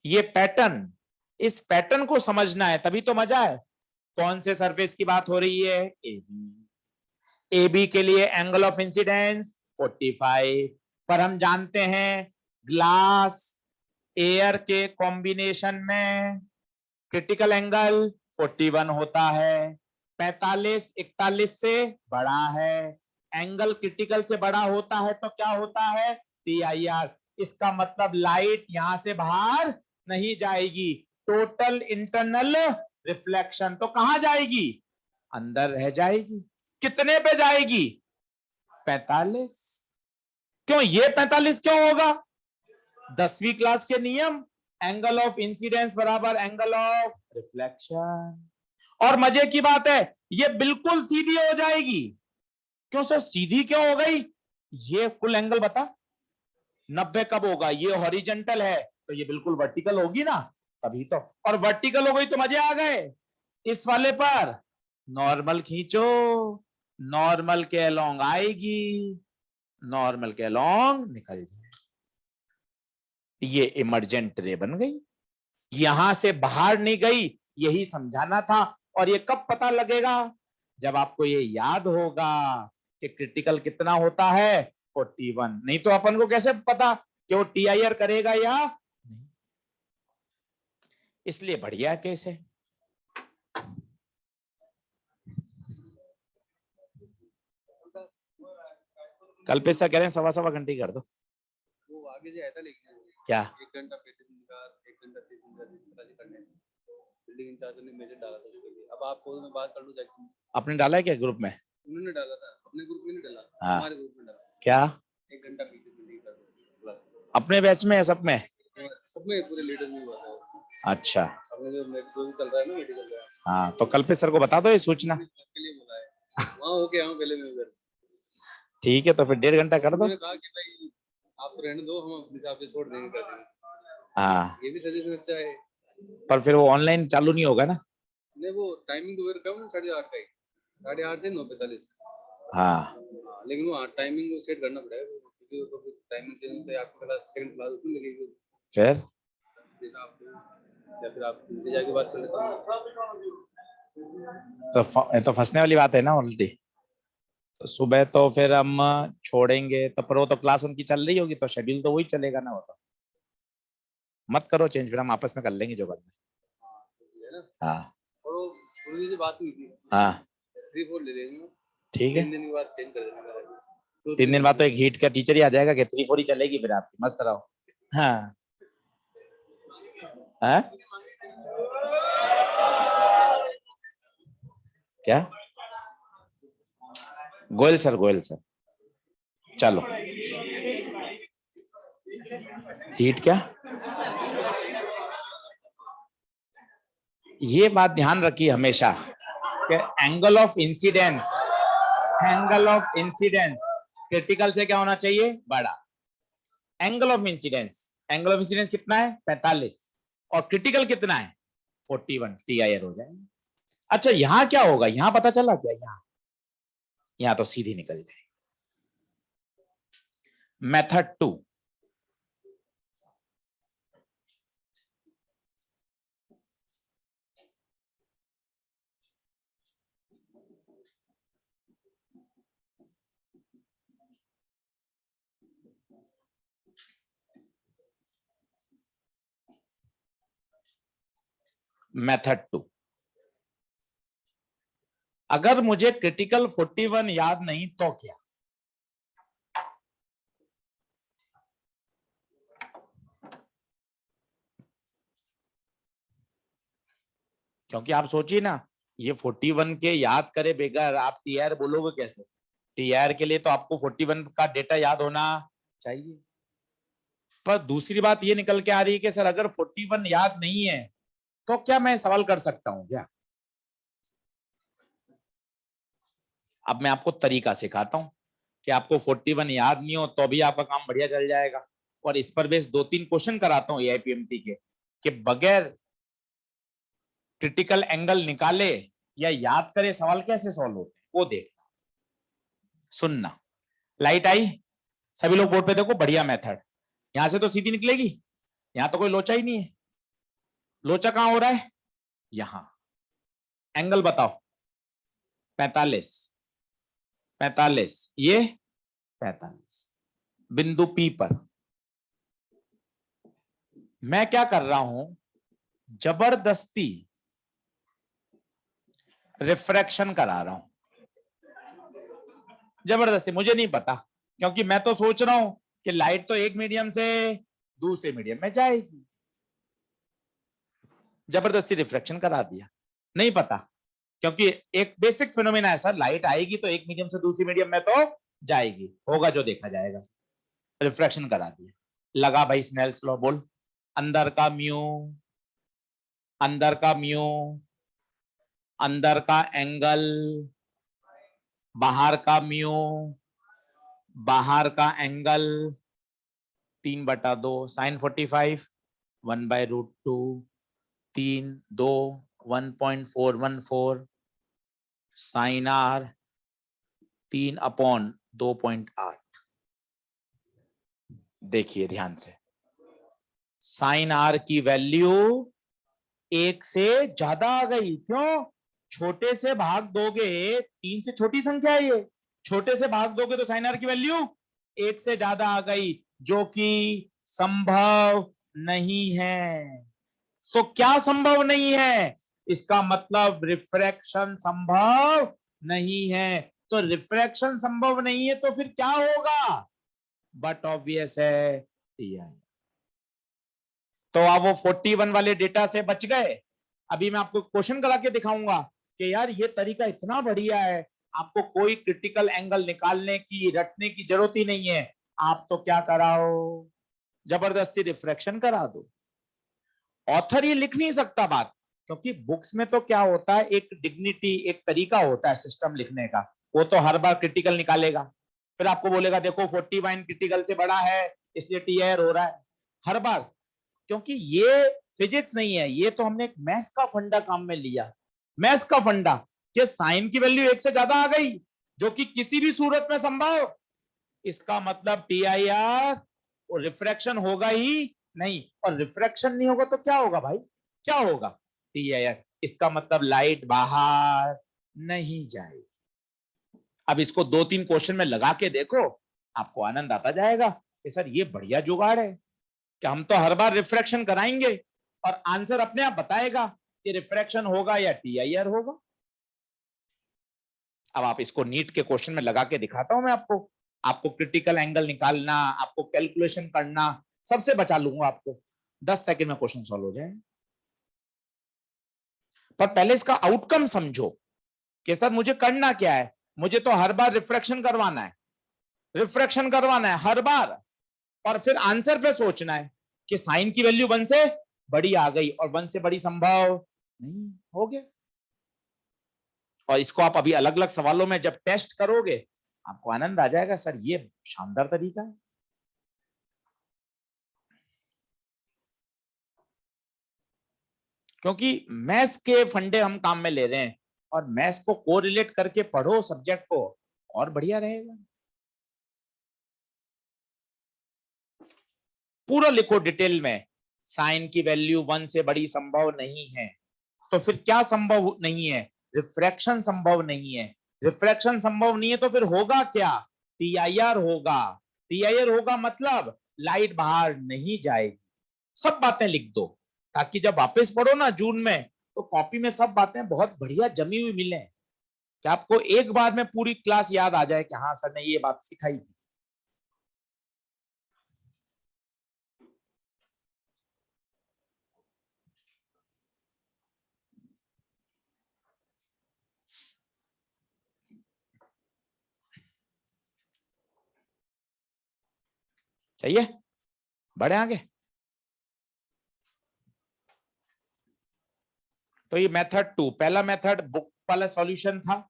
ये पैटर्न, इस पैटर्न को समझना है तभी तो मजा है। कौन से सरफेस की बात हो रही है? AB। AB के लिए एंगल ऑफ इंसिडेंस 45, पर हम जानते हैं ग्लास एयर के कॉम्बिनेशन में क्रिटिकल एंगल 41 होता है, 45 41 से बड़ा है, एंगल क्रिटिकल से बड़ा होता है तो क्या होता है? TIR। इसका मतलब लाइट यहां से बाहर नहीं जाएगी, टोटल इंटरनल रिफ्लेक्शन तो कहां जाएगी, अंदर रह जाएगी। कितने पे जाएगी, 45। क्यों ये 45 क्यों होगा, 10वीं क्लास के नियम, एंगल ऑफ इंसिडेंस बराबर एंगल ऑफ रिफ्लेक्शन। और मजे की बात है ये बिल्कुल सीधी हो जाएगी। क्यों सर सीधी क्यों हो गई, ये कुल एंगल बता 90 कब होगा, ये हॉरिजेंटल है तो ये बिल्कुल वर्टिकल होगी ना, तभी तो। और वर्टिकल हो गई तो मजे आ गए। इस वाले पर नॉर्मल खींचो, नॉर्मल के अलोंग आएगी, नॉर्मल के अलोंग निकल जाए, ये इमर्जेंट रे बन गई, यहां से बाहर नहीं गई, यही समझाना था। और ये कब पता लगेगा, जब आपको ये याद होगा कि क्रिटिकल कितना होता है 41। नहीं तो अपन को कैसे पता कि वो टीआईआर करेगा या नहीं। इसलिए बढ़िया केस है। कल पे कह रहे हैं 1.25 घंटे कर दो, वो आगे जो आता लेकिन क्या 1 घंटा 35 मिनट का 1 घंटा 30 मिनट का करने बिल्डिंग इंचार्ज ने मेजर डाला था उसके लिए। अब आपको मैं बात कर लूं जाके, आपने डाला है क्या ग्रुप में, उन्होंने डाला था अपने ग्रुप में नहीं डाला, हाँ हमारे ग्रुप में डाला क्या 1 घंटा 35 मिनट कर दो क्लास अपने बैच में है सब में, सब में पूरे लीडर में हुआ था। अच्छा अपने जो चल रहा है ना मेडिकल का, हाँ तो कल पे सर को बता दो ये सूचना, के लिए बोला है वहां होके आऊं पहले मैं उधर। ठीक है तो फिर 1.5 घंटा कर दो। उन्होंने कहा कि भाई आप तो रहने दो, हम अपने हिसाब से छोड़ देंगे कर देंगे। हाँ ये भी सजेशन अच्छा है, पर फिर वो ऑनलाइन चालू नहीं होगा ना, नहीं वो टाइमिंग तो वेर कम 8:30 का ही, 8:30 से 9:45। हाँ लेकिन वो टाइमिंग को सेट करना पड़ेगा क्योंकि वो तो फिर टाइमिंग से नहीं तो आपको क्लास सेकंड क्लास उसमें लगेगी, फिर जैसा आप या फिर आप नीचे जाके बात कर लेते तो फंसने वाली बात है ना ऑलरेडी। तो सुबह तो फिर हम छोड़ेंगे तो, पर वो तो क्लास उनकी चल रही होगी तो शेड्यूल तो वही चलेगा ना, वो तो मत करो चेंज, फिर हम आपस में कर लेंगे जो करना है ना। हाँ और वो थोड़ी सी बात हुई थी, हाँ 3-4 ले लेंगे, ठीक है 3 दिन के बाद चेंज कर देंगे। 3 दिन बाद तो एक हीट का टीचर ही आ जाएगा कि 3-4 ही चलेगी, फिर आपकी मस्त रहो। हाँ हाँ क्या गोयल सर चलो हीट क्या, ये बात ध्यान रखिए हमेशा कि एंगल ऑफ इंसिडेंस क्रिटिकल से क्या होना चाहिए, बड़ा। एंगल ऑफ इंसिडेंस कितना है 45 और क्रिटिकल कितना है 41, टीआईआर हो जाएगा। अच्छा यहां क्या होगा, यहां पता चला क्या, यहां तो सीधी निकल जाए। मेथड 2, मेथड 2, अगर मुझे क्रिटिकल 41 याद नहीं तो क्या, क्योंकि आप सोचिए ना ये 41 के याद करे बगैर आप टीआर बोलोगे कैसे, टीआर के लिए तो आपको 41 का डेटा याद होना चाहिए। पर दूसरी बात ये निकल के आ रही है कि सर अगर 41 याद नहीं है तो क्या मैं सवाल कर सकता हूं क्या, अब मैं आपको तरीका सिखाता हूं कि आपको 41 याद नहीं हो तो भी आपका काम बढ़िया चल जाएगा। और इस पर बेस 2-3 क्वेश्चन कराता हूं एआईपीएमटी के, कि बगैर क्रिटिकल एंगल निकाले या याद करे सवाल कैसे सॉल्व होते हैं वो देख सुनना। लाइट आई, सभी लोग बोर्ड पे देखो, बढ़िया मेथड, यहां से तो सीधी निकलेगी, यहां तो कोई लोचा ही नहीं है। लोचा कहां हो रहा है, यहां। एंगल बताओ 45, 45 ये 45, बिंदु पी पर मैं क्या कर रहा हूं, जबरदस्ती रिफ्रैक्शन करा रहा हूं, जबरदस्ती। मुझे नहीं पता क्योंकि मैं तो सोच रहा हूं कि लाइट तो एक मीडियम से दूसरे मीडियम में जाएगी, जबरदस्ती रिफ्रैक्शन करा दिया। नहीं पता, क्योंकि एक बेसिक फिनोमेना है सर, लाइट आएगी तो एक मीडियम से दूसरी मीडियम में तो जाएगी, होगा जो देखा जाएगा। रिफ्रैक्शन करा दिया, लगा भाई स्नेल्स लॉ, बोल अंदर का म्यू, अंदर का म्यू, अंदर का एंगल, बाहर का म्यू, बाहर का एंगल, 3/2 साइन 45, 1/√2, 3 2 1.414 साइन आर, 3/2.8। देखिए ध्यान से, साइन आर की वैल्यू 1 से ज्यादा आ गई। क्यों? छोटे से भाग दोगे, 3 से छोटी संख्या है ये, छोटे से भाग दोगे तो साइन आर की वैल्यू 1 से ज्यादा आ गई, जो कि संभव नहीं है। तो क्या संभव नहीं है? इसका मतलब रिफ्रैक्शन संभव नहीं है। तो रिफ्रैक्शन संभव नहीं है तो फिर क्या होगा? बट ऑब्वियस है टीआई। तो आप वो 41 वाले डेटा से बच गए। अभी मैं आपको क्वेश्चन करा के दिखाऊंगा कि यार ये तरीका इतना बढ़िया है, आपको कोई क्रिटिकल एंगल निकालने की, रटने की जरूरत ही नहीं है। आप तो क्या कराओ, जबरदस्ती रिफ्रैक्शन करा दो। ऑथर ये लिख नहीं सकता बात, क्योंकि बुक्स में तो क्या होता है, एक डिग्निटी, एक तरीका होता है सिस्टम लिखने का। वो तो हर बार क्रिटिकल निकालेगा, फिर आपको बोलेगा देखो 41 क्रिटिकल से बड़ा है इसलिए टीआर हो रहा है हर बार। क्योंकि ये फिजिक्स नहीं है, ये तो हमने एक मैथ्स का फंडा काम में लिया। मैथ्स का फंडा कि साइन की वैल्यू 1 से ज्यादा आ गई, जो कि किसी भी सूरत में संभव, इसका मतलब टीआईआर और रिफ्रैक्शन होगा ही नहीं। और रिफ्रैक्शन नहीं होगा तो क्या होगा भाई? क्या होगा? टीआईआर। इसका मतलब लाइट बाहर नहीं जाएगी। अब इसको 2-3 क्वेश्चन में लगा के देखो, आपको आनंद आता जाएगा कि सर ये बढ़िया जुगाड़ है कि हम तो हर बार रिफ्रैक्शन कराएंगे और आंसर अपने आप बताएगा कि रिफ्रैक्शन होगा या टीआईआर होगा। अब आप इसको नीट के क्वेश्चन में लगा के दिखाता हूं मैं आपको। आपको क्रिटिकल एंगल निकालना, आपको कैलकुलेशन करना, सबसे बचा लूंगा आपको। 10 सेकंड में क्वेश्चन सॉल्व हो जाए। पर पहले इसका आउटकम समझो कि सर मुझे करना क्या है। मुझे तो हर बार रिफ्रैक्शन करवाना है, रिफ्रैक्शन करवाना है हर बार, और फिर आंसर पे सोचना है कि साइन की वैल्यू 1 से बड़ी आ गई और 1 से बड़ी संभव नहीं, हो गया। और इसको आप अभी अलग अलग सवालों में जब टेस्ट करोगे, आपको आनंद आ जाएगा, सर ये शानदार तरीका है। क्योंकि मैथ्स के फंडे हम काम में ले रहे हैं, और मैथ्स को कोरिलेट करके पढ़ो सब्जेक्ट को, और बढ़िया रहेगा। पूरा लिखो डिटेल में, साइन की वैल्यू 1 से बड़ी संभव नहीं है, तो फिर क्या संभव नहीं है? रिफ्रैक्शन संभव नहीं है। रिफ्रैक्शन संभव नहीं है तो फिर होगा क्या? टीआईआर होगा। टीआईआर होगा मतलब लाइट बाहर नहीं जाएगी। सब बातें लिख दो, ताकि जब वापस पढ़ो ना जून में, तो कॉपी में सब बातें बहुत बढ़िया जमी हुई मिले, कि आपको एक बार में पूरी क्लास याद आ जाए कि हाँ सर ने ये बात सिखाई थी। चाहिए बढ़े आगे। तो ये मेथड 2, पहला मेथड बुक वाला सॉल्यूशन था।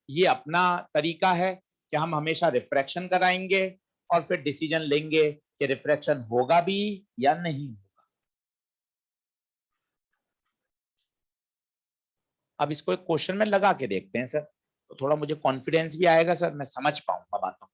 ये अपना तरीका है कि हम हमेशा रिफ्रैक्शन कराएंगे और फिर डिसीजन लेंगे कि रिफ्रैक्शन होगा भी या नहीं। अब इसको एक क्वेश्चन में लगा के देखते हैं सर, तो थोड़ा मुझे कॉन्फिडेंस भी आएगा सर, मैं समझ पाऊंगा बातों।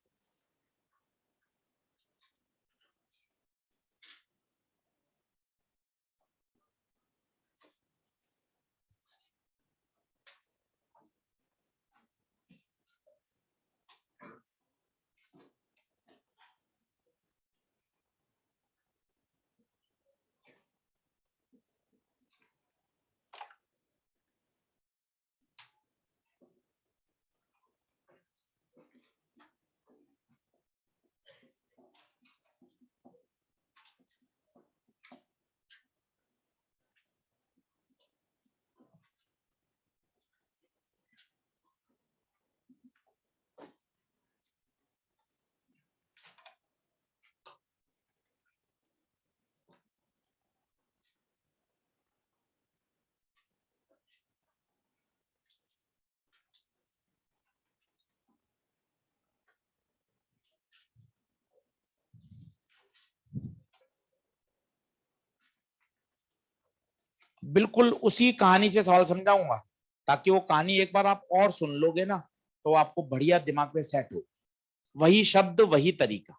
बिल्कुल उसी कहानी से सवाल समझाऊंगा, ताकि वो कहानी एक बार आप और सुन लोगे ना तो आपको बढ़िया दिमाग में सेट हो, वही शब्द वही तरीका।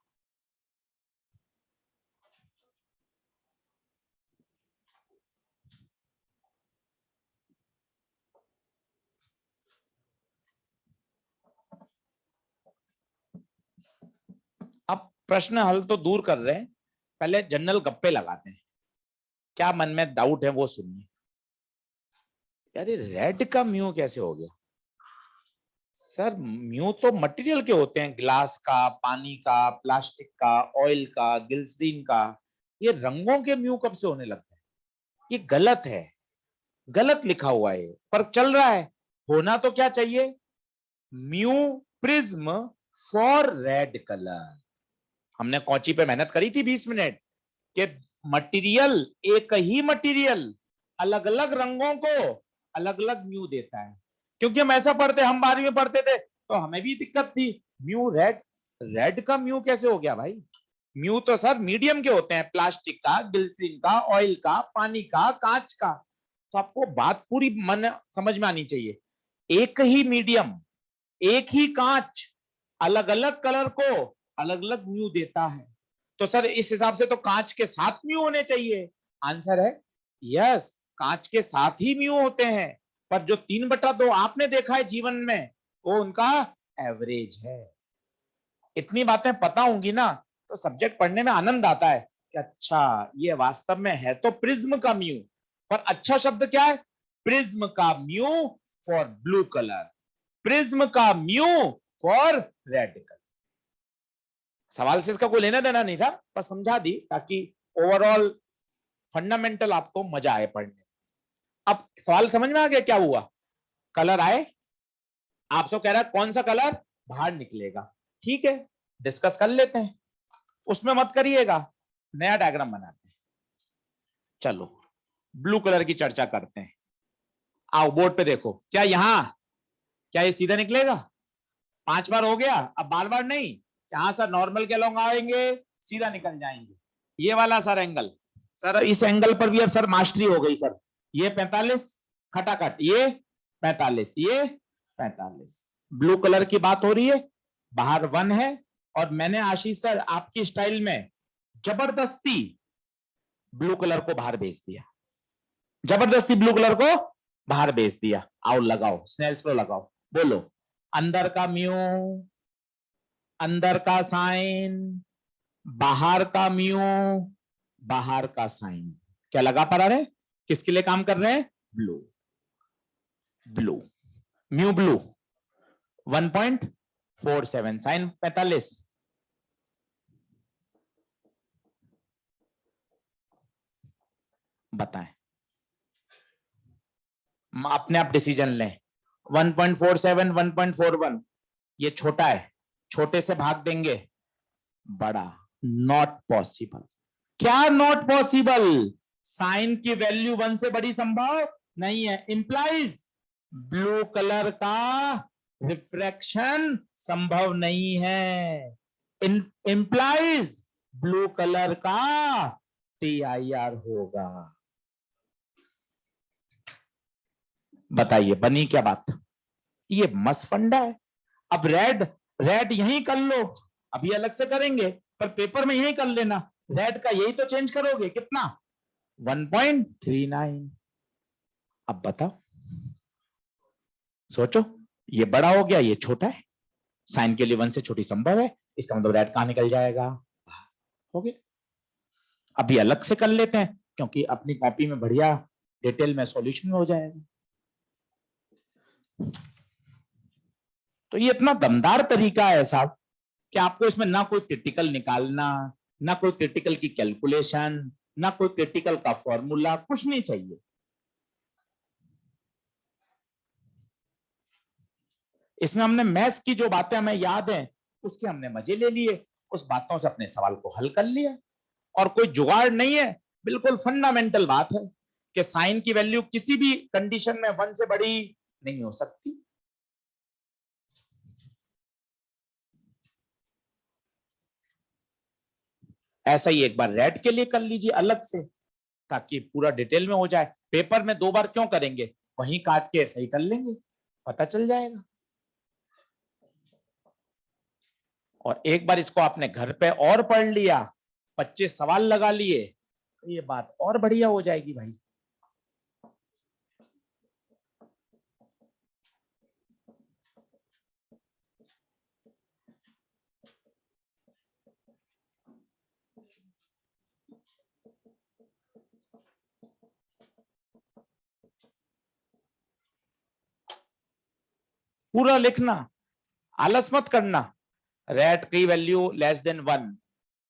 अब प्रश्न हल तो दूर कर रहे हैं, पहले जनरल गप्पे लगाते हैं, क्या मन में डाउट है वो सुनिए। यार ये रेड का म्यू कैसे हो गया? सर म्यू तो मटेरियल के होते हैं, ग्लास का, पानी का, प्लास्टिक का, ऑयल का, ग्लिसरीन का। ये रंगों के म्यू कब से होने लग गए? ये गलत है, गलत लिखा हुआ है, पर चल रहा है। होना तो क्या चाहिए? Mu prism for red colour. हमने कौची पे मेहनत करी थी 20 मिनट के मटेरियल, एक ही मटेरियल अलग अलग रंगों को अलग अलग म्यू देता है। क्योंकि हम ऐसा पढ़ते, हम 12वीं में पढ़ते थे तो हमें भी दिक्कत थी, म्यू रेड, रेड का म्यू कैसे हो गया भाई? म्यू तो सर मीडियम के होते हैं, प्लास्टिक का, ग्लिसरीन का, ऑयल का, पानी का, कांच का। तो आपको बात पूरी मन समझ में आनी चाहिए, एक ही मीडियम, एक ही कांच अलग अलग कलर को अलग अलग म्यू देता है। तो सर इस हिसाब से तो कांच के साथ म्यू होने चाहिए। आंसर है यस, कांच के साथ ही म्यू होते हैं, पर जो 3/2 आपने देखा है जीवन में वो उनका एवरेज है। इतनी बातें पता होंगी ना तो सब्जेक्ट पढ़ने में आनंद आता है कि अच्छा ये वास्तव में है तो प्रिज्म का म्यू, पर अच्छा शब्द क्या है? प्रिज्म का mu for blue colour, prism का म्यू फॉर रेड कलर। सवाल से इसका कोई लेना देना नहीं था, पर समझा दी ताकि ओवरऑल फंडामेंटल आपको मजा आए पढ़ने। अब सवाल समझ में आ गया क्या हुआ? कलर आए, आपसे कह रहा है कौन सा कलर बाहर निकलेगा, ठीक है डिस्कस कर लेते हैं, उसमें मत करिएगा, नया डायग्राम बनाते हैं। चलो ब्लू कलर की चर्चा करते हैं। आओ बोर्ड पे देखो, क्या यहां, क्या ये सीधा निकलेगा? 5 बार हो गया, अब बार बार नहीं, यहां सर नॉर्मल के लॉन्ग आएंगे, सीधा निकल जाएंगे। ये वाला सर एंगल, सर इस एंगल पर भी अब सर मास्टरी हो गई सर। ये 45 खटाखट, ये 45, ये 45। ब्लू कलर की बात हो रही है, बाहर 1 है, और मैंने आशीष सर आपकी स्टाइल में जबरदस्ती ब्लू कलर को बाहर भेज दिया, जबरदस्ती ब्लू कलर को बाहर भेज दिया। आओ लगाओ, स्नेल्स लॉ लगाओ, बोलो अंदर का म्यू, अंदर का साइन, बाहर का म्यू, बाहर का साइन। क्या लगा पा रहे? किसके लिए काम कर रहे हैं? Blue, blue, mu blue 1.47, sine 45। बताएं, अपने आप डिसीजन लें। 1.47, 1.41, ये छोटा है, छोटे से भाग देंगे बड़ा, नॉट पॉसिबल। क्या नॉट पॉसिबल? साइन की वैल्यू 1 से बड़ी संभव नहीं है, इंप्लाइज ब्लू कलर का रिफ्रैक्शन संभव नहीं है, इंप्लाइज ब्लू कलर का TIR होगा। बताइए बनी क्या बात? ये मस्त फंडा है। अब रेड, रेड यही कर लो, अभी अलग से करेंगे पर पेपर में यही कर लेना, रेड का यही तो चेंज करोगे, कितना? 1.39। अब बताओ, सोचो, ये बड़ा हो गया, ये छोटा है, साइन के लिए 1 से छोटी संभव है, इसका मतलब रेड कहां निकल जाएगा? हो गया। अभी अलग से कर लेते हैं क्योंकि अपनी कॉपी में बढ़िया डिटेल में सॉल्यूशन हो जाएगा। तो ये इतना दमदार तरीका है साहब कि आपको इसमें ना कोई क्रिटिकल निकालना, ना कोई क्रिटिकल की कैलकुलेशन, ना कोई क्रिटिकल का फॉर्मूला, कुछ नहीं चाहिए। इसमें हमने मैथ्स की जो बातें हमें याद है उसके हमने मजे ले लिए, उस बातों से अपने सवाल को हल कर लिया, और कोई जुगाड़ नहीं है, बिल्कुल फंडामेंटल बात है कि साइन की वैल्यू किसी भी कंडीशन में 1 से बड़ी नहीं हो सकती। ऐसा ही एक बार रेड के लिए कर लीजिए अलग से, ताकि पूरा डिटेल में हो जाए। पेपर में 2 बार क्यों करेंगे, वहीं काट के सही कर लेंगे, पता चल जाएगा। और एक बार इसको आपने घर पे और पढ़ लिया, 25 सवाल लगा लिए, तो ये बात और बढ़िया हो जाएगी भाई। पूरा लिखना, आलस मत करना। रेट की वैल्यू लेस देन 1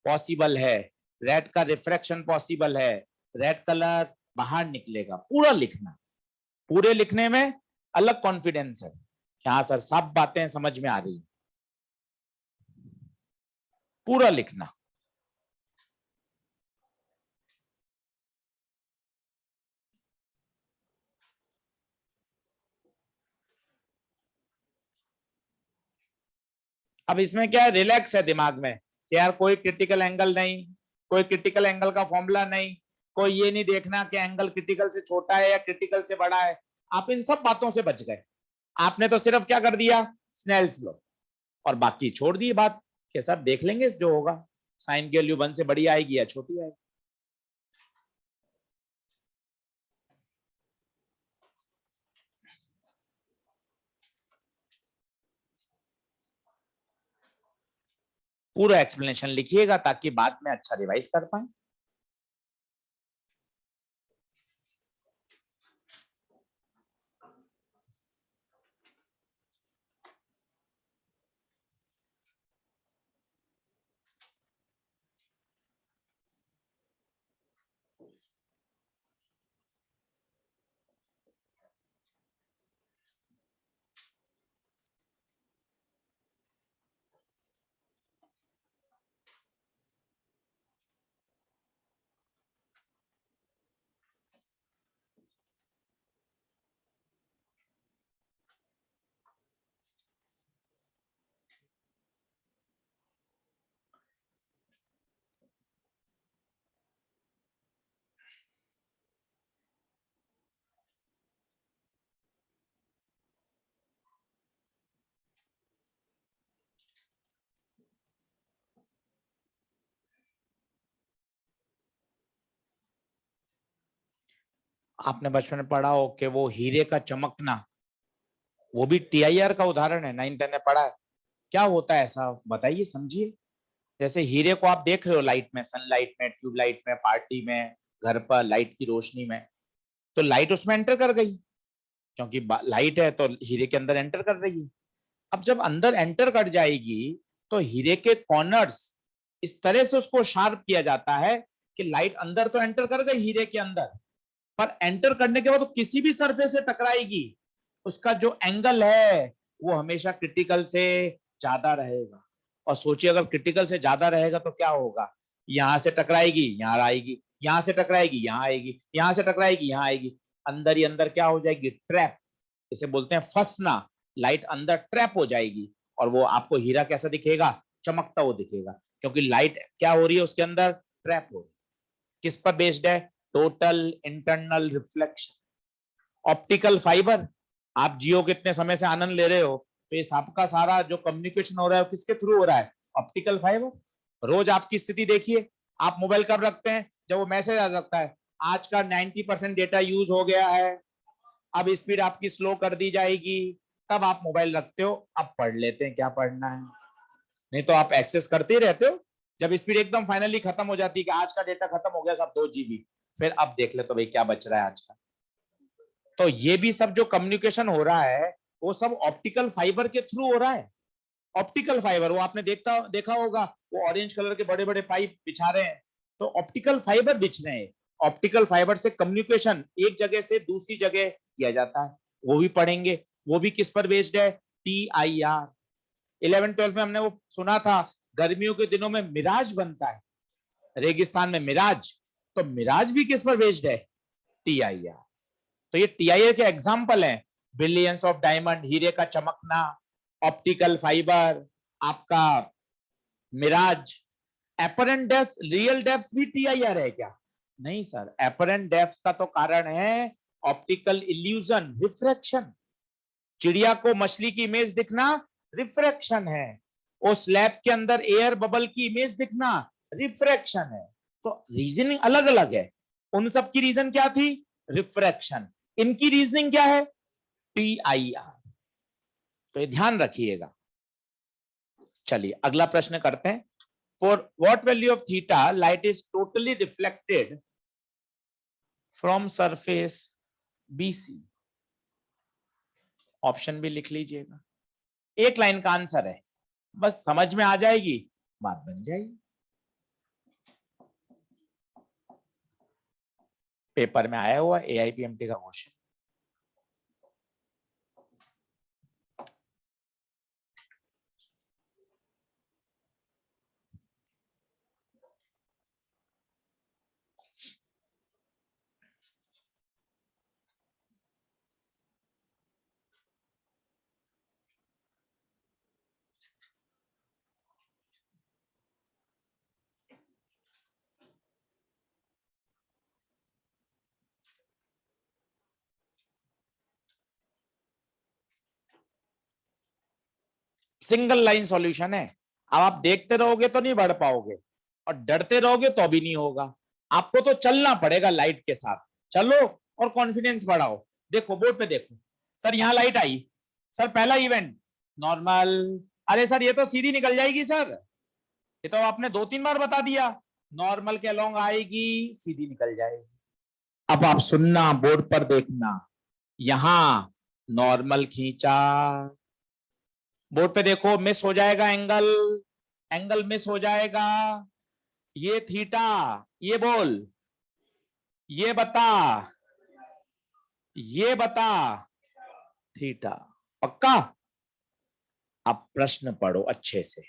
पॉसिबल है, रेड का रिफ्रैक्शन पॉसिबल है, रेड कलर बाहर निकलेगा, पूरा लिखना। पूरे लिखने में अलग कॉन्फिडेंस है कि हाँ सर सब बातें समझ में आ रही, पूरा लिखना। अब इसमें क्या है, रिलैक्स है दिमाग में कि यार कोई क्रिटिकल एंगल नहीं, कोई क्रिटिकल एंगल का फॉर्मूला नहीं, कोई ये नहीं देखना कि एंगल क्रिटिकल से छोटा है या क्रिटिकल से बड़ा है। आप इन सब बातों से बच गए। आपने तो सिर्फ क्या कर दिया, स्नेल्स लॉ, और बाकी छोड़ दी बात कि सर देख लेंगे जो होगा, साइन की वैल्यू 1 से बड़ी आएगी या छोटी आएगी। पूरा एक्सप्लेनेशन लिखिएगा ताकि बाद में अच्छा रिवाइज कर पाए। आपने बचपन में पढ़ा हो कि वो हीरे का चमकना, वो भी टीआईआर का उदाहरण है, 9th में पढ़ा है। क्या होता है ऐसा बताइए, समझिए। जैसे हीरे को आप देख रहे हो लाइट में, सनलाइट में, ट्यूबलाइट में, पार्टी में, घर पर लाइट की रोशनी में, तो लाइट उसमें एंटर कर गई क्योंकि लाइट है तो हीरे के अंदर एंटर कर रही है। अब जब अंदर एंटर कर जाएगी तो हीरे के कॉर्नर्स इस तरह से उसको शार्प किया जाता है कि लाइट अंदर तो एंटर कर गई हीरे के अंदर, पर एंटर करने के बाद तो किसी भी सरफेस से टकराएगी, उसका जो एंगल है वो हमेशा क्रिटिकल से ज्यादा रहेगा। और सोचिए अगर क्रिटिकल से ज्यादा रहेगा तो क्या होगा, यहां से टकराएगी यहां आएगी, यहां से टकराएगी यहां आएगी, यहां से टकराएगी यहां आएगी, अंदर ही अंदर क्या हो जाएगी, ट्रैप। इसे बोलते हैं फंसना। लाइट अंदर ट्रैप हो जाएगी और वो आपको हीरा कैसा दिखेगा, चमकता हुआ दिखेगा, क्योंकि लाइट क्या हो रही है उसके अंदर, ट्रैप हो रही है। किस पर बेस्ड है, total internal reflection. Optical fibre, आप जियो के इतने समय से आनंद ले रहे हो, तो ये सबका सारा जो कम्युनिकेशन हो रहा है किसके थ्रू हो रहा है, ऑप्टिकल फाइबर। रोज आपकी स्थिति देखिए, आप मोबाइल कब रखते हैं, जब वो मैसेज आ सकता है आज का 90% डेटा यूज हो गया है, अब स्पीड आपकी स्लो कर दी जाएगी, तब आप मोबाइल रखते हो। अब पढ़ लेते हैं क्या पढ़ना है, नहीं तो आप एक्सेस करते ही रहते हो। जब स्पीड एकदम फाइनली खत्म हो जाती है कि आज का डेटा खत्म हो गया सब 2 GB, फिर अब देख ले तो भाई क्या बच रहा है आज का। तो ये भी सब जो कम्युनिकेशन हो रहा है वो सब ऑप्टिकल फाइबर के थ्रू हो रहा है। ऑप्टिकल फाइबर, वो आपने देखा होगा, वो ऑरेंज कलर के बड़े बड़े पाइप बिछा रहे हैं, तो ऑप्टिकल फाइबर बिछ रहे हैं। ऑप्टिकल फाइबर से कम्युनिकेशन एक जगह से दूसरी जगह किया जाता है, वो भी पढ़ेंगे। वो भी किस पर बेस्ड है, TIR। 11th-12th में हमने वो सुना था, गर्मियों के दिनों में मिराज बनता है, रेगिस्तान में मिराज, तो मिराज भी किस पर बेस्ड है, TIR। तो ये TIR के एग्जाम्पल हैं, बिलियंस ऑफ डायमंड, हीरे का चमकना, ऑप्टिकल फाइबर, आपका mirage. Apparent depth, real depth भी TIR है क्या, नहीं सर, एपरेंट डेप्थ का तो कारण है ऑप्टिकल इल्यूजन, रिफ्रैक्शन। चिड़िया को मछली की इमेज दिखना रिफ्रैक्शन है, उस लैब के अंदर एयर बबल की इमेज दिखना रिफ्रैक्शन है। तो रीजनिंग अलग अलग है। उन सब की रीजन क्या थी? रिफ्रैक्शन। इनकी रीजनिंग क्या है? TIR। तो ये ध्यान रखिएगा। चलिए अगला प्रश्न करते हैं। For what value of theta light is totally reflected from surface BC। Option भी लिख लीजिएगा। एक लाइन का आंसर है, बस समझ में आ जाएगी, बात बन जाएगी। पेपर में आया हुआ AIPMT का क्वेश्चन। सिंगल लाइन सॉल्यूशन है। अब आप देखते रहोगे तो नहीं बढ़ पाओगे, और डरते रहोगे तो भी नहीं होगा। आपको तो चलना पड़ेगा लाइट के साथ। चलो और कॉन्फिडेंस बढ़ाओ। देखो बोर्ड पे देखो सर, यहां लाइट आई। सर पहला इवेंट नॉर्मल। अरे सर ये तो सीधी निकल जाएगी सर, ये तो आपने 2-3 बार बता दिया। नॉर्मल के अलोंग आएगी, सीधी निकल जाएगी। अब आप सुनना, बोर्ड पर देखना। यहां नॉर्मल खींचा, बोर्ड पे देखो मिस हो जाएगा एंगल, एंगल मिस हो जाएगा। ये थीटा, ये बोल, ये बता, ये बता, थीटा। पक्का? अब प्रश्न पढ़ो अच्छे से।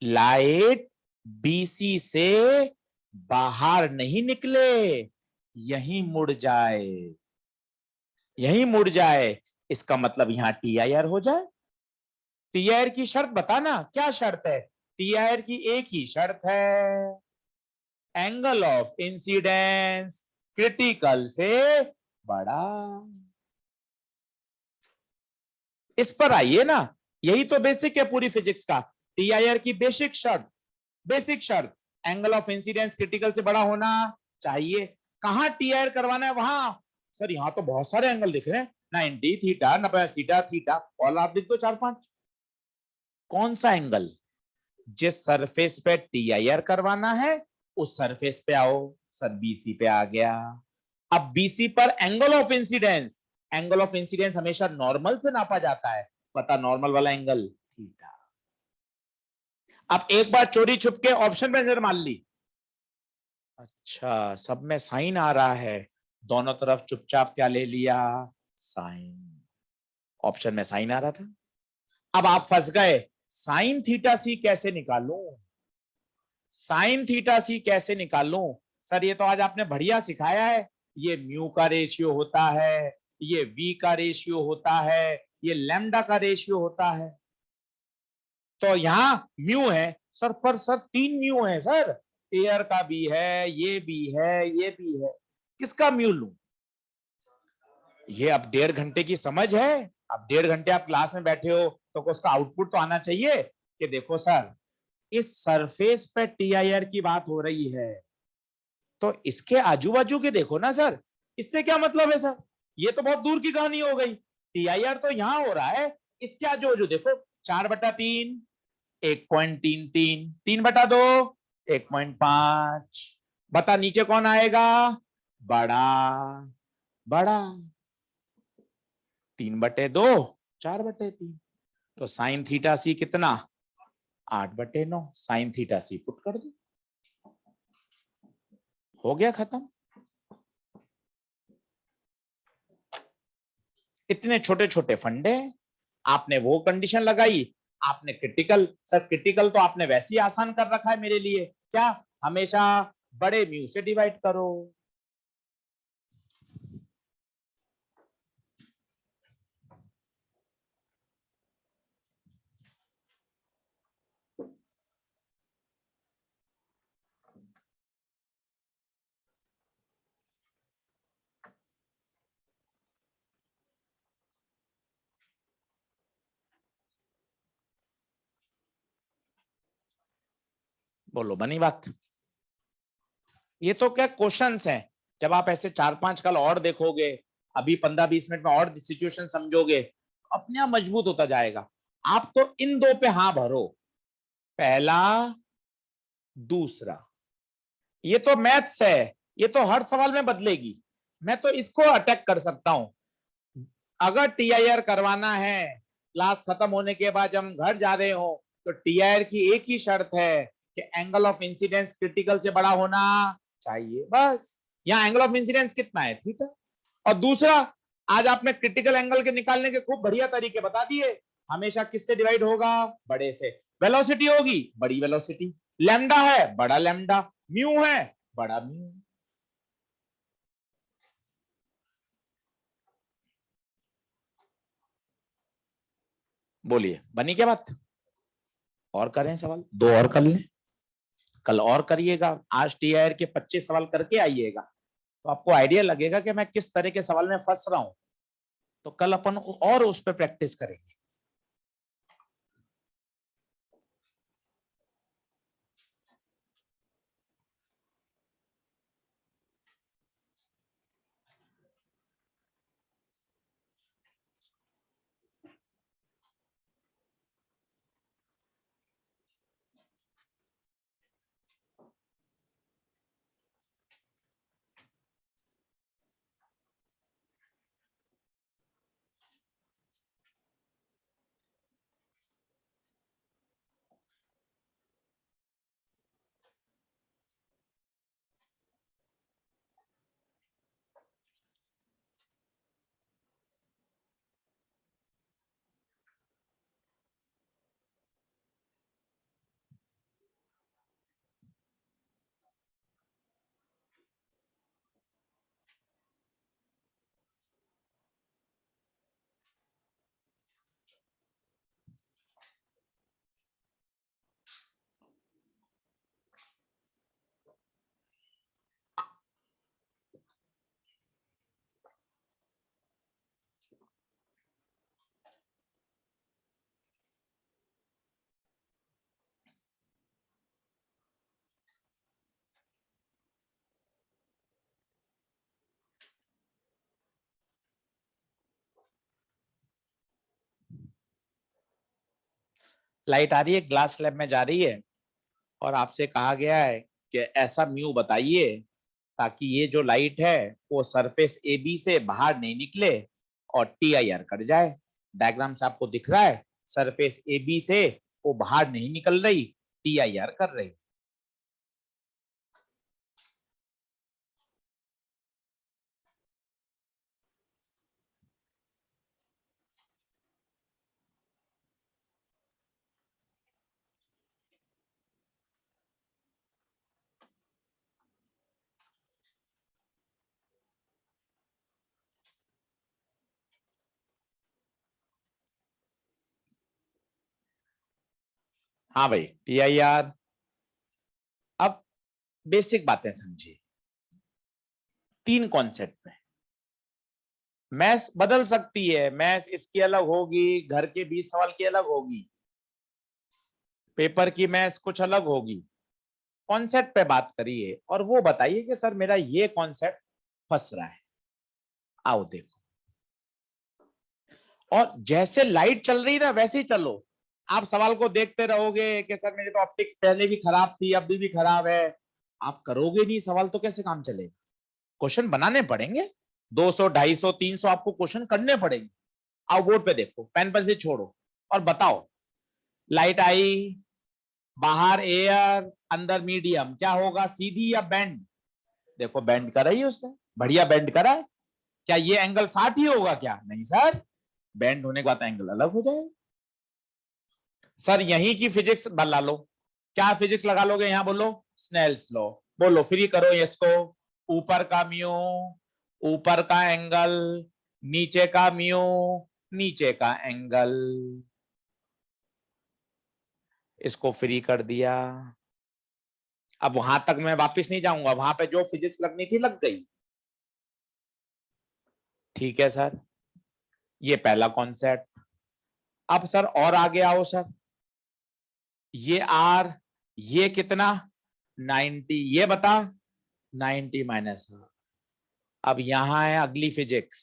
लाइट BC से बाहर नहीं निकले, यहीं मुड़ जाए, यहीं मुड़ जाए। इसका मतलब यहां TIR हो जाए। TIR की शर्त बताना, क्या शर्त है? TIR की एक ही शर्त है, एंगल ऑफ इंसिडेंस क्रिटिकल से बड़ा। इस पर आइए ना, यही तो बेसिक है पूरी फिजिक्स का। TIR की बेसिक शर्त, बेसिक शर्त, एंगल ऑफ इंसिडेंस क्रिटिकल से बड़ा होना चाहिए। कहां TIR करवाना है वहां? सर यहां तो बहुत सारे एंगल दिख रहे हैं, 90 थीटा, 90 थीटा, थीटा, और आप लिख दो 4-5। कौन सा एंगल? जिस सरफेस पे TIR करवाना है उस सरफेस पे आओ। सर BC पे आ गया। अब BC पर angle of incidence, angle of incidence हमेशा नॉर्मल से नापा जाता है, पता नॉर्मल वाला एंगल थीटा। अब एक बार चोरी छुप के ऑप्शन में नजर मान ली। अच्छा, सब में साइन आ रहा है, दोनों तरफ चुपचाप क्या ले लिया? साइन। ऑप्शन में साइन आ रहा था। अब आप फंस गए, साइन थीटा सी कैसे निकालूं? साइन थीटा सी कैसे निकालूं? सर ये तो आज आपने बढ़िया सिखाया है। ये म्यू का रेशियो होता है, ये V का रेशियो होता है, ये लैम्डा का रेशियो होता है। तो यहां म्यू है सर, पर सर 3 म्यू है सर, एयर का भी है, ये भी है, ये भी है। किसका म्यू लूं? ये अब 1.5 घंटे की समझ है। अब 1.5 घंटे आप क्लास में बैठे हो तो उसका आउटपुट तो आना चाहिए कि देखो सर इस सरफेस पे TIR की बात हो रही है, तो इसके आजू बाजू के देखो ना सर, इससे क्या मतलब है सर? ये तो बहुत दूर की कहानी हो गई। TIR तो यहां हो रहा है, इसके आजू बाजू देखो। 4/3, 1.33, 3/2, 1.5। बता नीचे कौन आएगा? बड़ा, बड़ा। 3/2, 4/3। तो साइन थीटा सी कितना? 8/9। साइन थीटा सी पुट कर दो, हो गया खत्म। इतने छोटे छोटे फंडे, आपने वो कंडीशन लगाई, आपने क्रिटिकल, सर क्रिटिकल तो आपने वैसे ही आसान कर रखा है मेरे लिए, क्या? हमेशा बड़े म्यू से डिवाइड करो। बोलो बनी बात। ये तो क्या क्वेश्चंस हैं, जब आप ऐसे 4-5 कल और देखोगे, अभी 15-20 मिनट में और सिचुएशन समझोगे, अपने आप मजबूत होता जाएगा। आप तो इन दो पे हाँ भरो, पहला दूसरा। ये तो मैथ्स है, ये तो हर सवाल में बदलेगी। मैं तो इसको अटैक कर सकता हूं। अगर टीआईआर करवाना है, क्लास खत्म होने के बाद जब हम घर जा रहे हो, तो टीआईआर की एक ही शर्त है कि एंगल ऑफ इंसिडेंस क्रिटिकल से बड़ा होना चाहिए, बस। यहाँ एंगल ऑफ इंसिडेंस कितना है, थीटा। और दूसरा, आज आपने क्रिटिकल एंगल के निकालने के खूब बढ़िया तरीके बता दिए। हमेशा किससे डिवाइड होगा, बड़े से। वेलोसिटी होगी, बड़ी वेलोसिटी। लैम्डा है, बड़ा लैम्डा। म्यू है, बड़ा म्यू। बोलिए बनी क्या बात। और करें सवाल, दो और कर लें, कल और करिएगा। आज टीआईआर के 25 सवाल करके आइएगा, तो आपको आइडिया लगेगा कि मैं किस तरह के सवाल में फंस रहा हूं। तो कल अपन और उस पर प्रैक्टिस करेंगे। लाइट आ रही है, ग्लास लैब में जा रही है, और आपसे कहा गया है कि ऐसा म्यू बताइए ताकि ये जो लाइट है वो सरफेस ए बी से बाहर नहीं निकले और टीआईआर कर जाए। डायग्राम से आपको दिख रहा है, सरफेस ए बी से वो बाहर नहीं निकल रही, टीआईआर कर रही। हाँ भाई, टीआईआर। अब बेसिक बातें समझिए, 3 कॉन्सेप्ट में मैथ्स बदल सकती है। मैथ्स इसकी अलग होगी, घर के 20 सवाल की अलग होगी, पेपर की मैथ्स कुछ अलग होगी। कॉन्सेप्ट पे बात करिए और वो बताइए कि सर मेरा ये कॉन्सेप्ट फंस रहा है। आओ देखो, और जैसे लाइट चल रही ना वैसे ही चलो। आप सवाल को देखते रहोगे कि सर मेरी तो ऑप्टिक्स पहले भी खराब थी, अभी भी खराब है। आप करोगे नहीं सवाल तो कैसे काम चलेगा। क्वेश्चन बनाने पड़ेंगे, 200 250 300 आपको क्वेश्चन करने पड़ेंगे। आओ बोर्ड पे देखो, पेन पर से छोड़ो और बताओ। लाइट आई, बाहर एयर, अंदर मीडियम, क्या होगा, सीधी या बेंड। देखो बेंड करा ही उसने, बढ़िया बेंड करा है। क्या ये एंगल 60 ही होगा क्या, नहीं सर, बेंड होने के बाद एंगल अलग हो जाएगा। सर यहीं की फिजिक्स बदला लो। क्या फिजिक्स लगा लोगे यहां, बोलो स्नेल्स लॉ। बोलो फ्री करो इसको। ऊपर का म्यू, ऊपर का एंगल, नीचे का म्यू, नीचे का एंगल। इसको फ्री कर दिया। अब वहां तक मैं वापस नहीं जाऊंगा, वहां पे जो फिजिक्स लगनी थी लग गई। ठीक है सर, ये पहला कॉन्सेप्ट। अब सर और आगे आओ सर, ये आर, ये कितना 90, ये बता 90 माइनस। अब यहां है अगली फिजिक्स।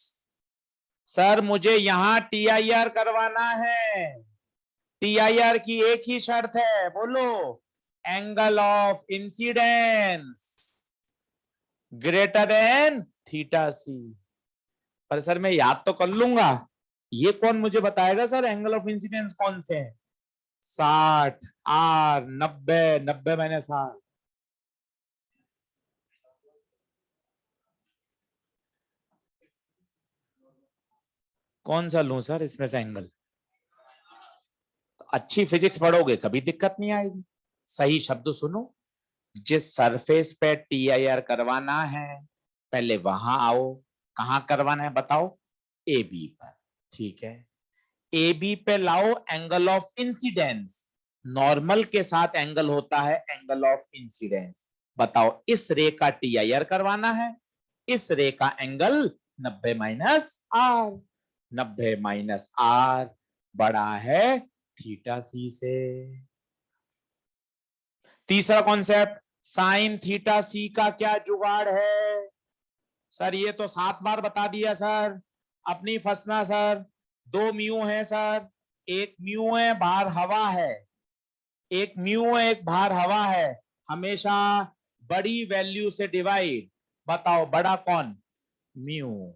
सर मुझे यहां TIR करवाना है। TIR की एक ही शर्त है, बोलो, angle of incidence greater than theta C. पर सर मैं याद तो कर लूंगा, ये कौन मुझे बताएगा सर एंगल ऑफ इंसिडेंस कौन से हैं? 60 R 90, 90 मैंने 60। कौन सा लूं सर इसमें से एंगल? तो अच्छी फिजिक्स पढ़ोगे कभी दिक्कत नहीं आएगी। सही शब्द सुनो, जिस सरफेस पे TIR करवाना है पहले वहां आओ। कहां करवाना है बताओ? AB पर। ठीक है, AB पे लाओ एंगल ऑफ इंसिडेंस। नॉर्मल के साथ एंगल होता है एंगल ऑफ इंसिडेंस। बताओ, इस रे का TIR करवाना है, इस रे का angle 90 minus R। 90 minus R बड़ा है थीटा सी से। तीसरा कॉन्सेप्ट, साइन थीटा सी का क्या जुगाड़ है? सर ये तो 7 बार बता दिया सर, अपनी फंसना सर। 2 म्यू है सर, एक म्यू है बाहर हवा है, एक म्यू है एक बाहर हवा है। हमेशा बड़ी वैल्यू से डिवाइड। बताओ बड़ा कौन? म्यू।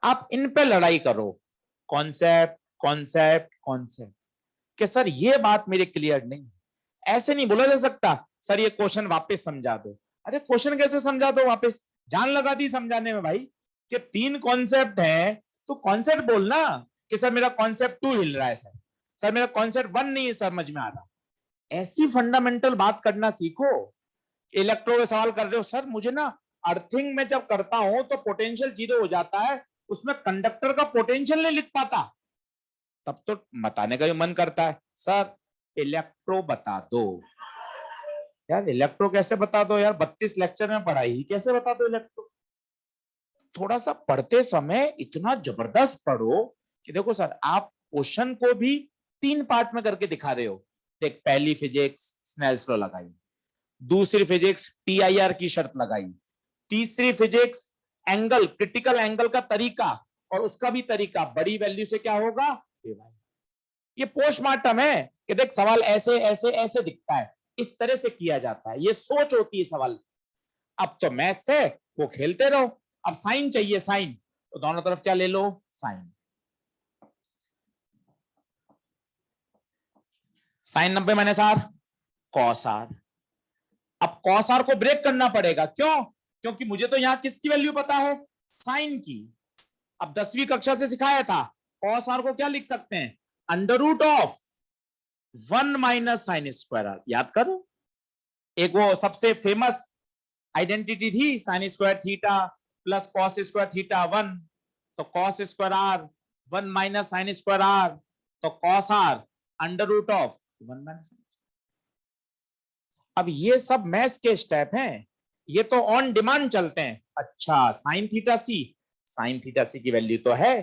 आप इन पे लड़ाई करो, कॉन्सेप्ट कॉन्सेप्ट कॉन्सेप्ट। कि सर ये बात मेरे क्लियर नहीं, ऐसे नहीं बोला जा सकता सर ये क्वेश्चन वापस समझा दो। अरे क्वेश्चन कैसे समझा दो वापस? जान लगा दी समझाने में भाई, कि 3 कॉन्सेप्ट है तो कॉन्सेप्ट बोलना कि सर मेरा कॉन्सेप्ट 2 हिल रहा है, सर मेरा कॉन्सेप्ट 1 नहीं है समझ में आ रहा। ऐसी फंडामेंटल बात करना सीखो। इलेक्ट्रो में सवाल कर रहे हो, सर मुझे ना अर्थिंग में जब करता हूं तो पोटेंशियल 0 हो जाता है, उसमें कंडक्टर का पोटेंशियल नहीं लिख पाता। तब तो बताने का भी मन करता है, सर इलेक्ट्रो बता दो। यार इलेक्ट्रो कैसे बता दो यार, 32 लेक्चर में पढ़ाई ही कैसे बता दो इलेक्ट्रो? थोड़ा सा पढ़ते समय इतना जबरदस्त पढ़ो कि देखो सर आप क्वेश्चन को भी 3 पार्ट में करके दिखा रहे हो। देख, पहली फिजिक्स स्नेल्स लॉ लगाई, दूसरी फिजिक्स TIR की शर्त लगाई, तीसरी फिजिक्स एंगल, क्रिटिकल एंगल का तरीका, और उसका भी तरीका बड़ी वैल्यू से क्या होगा, ये पोस्टमार्टम है कि देख सवाल ऐसे ऐसे ऐसे दिखता है, इस तरह से किया जाता है, ये सोच होती है सवाल। अब तो मैथ से वो खेलते रहो। अब साइन चाहिए, साइन, तो दोनों तरफ क्या ले लो, sine. Sine 90 minus R cos R। अब कॉस R को ब्रेक करना पड़ेगा, क्यों? क्योंकि मुझे तो यहां किसकी वैल्यू पता है, साइन की। अब 10वीं कक्षा से सिखाया था, कॉस R को क्या लिख सकते हैं, under root of 1 minus sine square R। याद करो, एक वो सबसे फेमस आइडेंटिटी थी, sine square theta plus cos square theta 1। तो cos square R 1 minus sine square R, तो cos R under root of 1 minus. अब ये सब मैथ्स के स्टेप हैं, ये तो ऑन डिमांड चलते हैं। अच्छा साइन थीटा सी, साइन थीटा सी की वैल्यू तो है,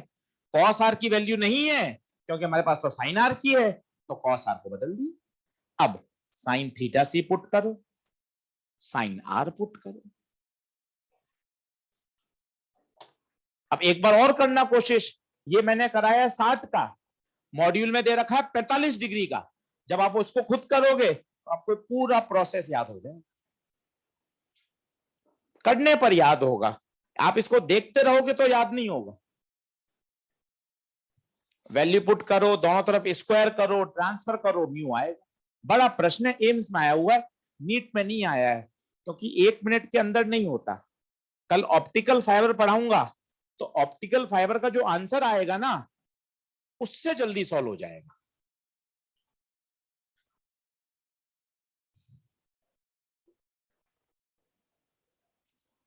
कॉस आर की वैल्यू नहीं है क्योंकि हमारे पास तो साइन आर की है, तो कॉस आर को बदल दी। अब साइन थीटा सी पुट करो, साइन आर पुट करो। अब एक बार और करना कोशिश, ये मैंने कराया 60 का, मॉड्यूल में दे रखा है 45 डिग्री का। जब आप उसको खुद करोगे तो आपको पूरा प्रोसेस याद हो जाएगा, करने पर याद होगा। आप इसको देखते रहोगे तो याद नहीं होगा। वैल्यू पुट करो, दोनों तरफ स्क्वायर करो, ट्रांसफर करो, म्यू आएगा। बड़ा प्रश्न है, एम्स में आया हुआ है, नीट में नहीं आया है क्योंकि 1 मिनट के अंदर नहीं होता। कल ऑप्टिकल फाइबर पढ़ाऊंगा तो ऑप्टिकल फाइबर का जो आंसर आएगा ना, उससे जल्दी सॉल्व हो जाएगा।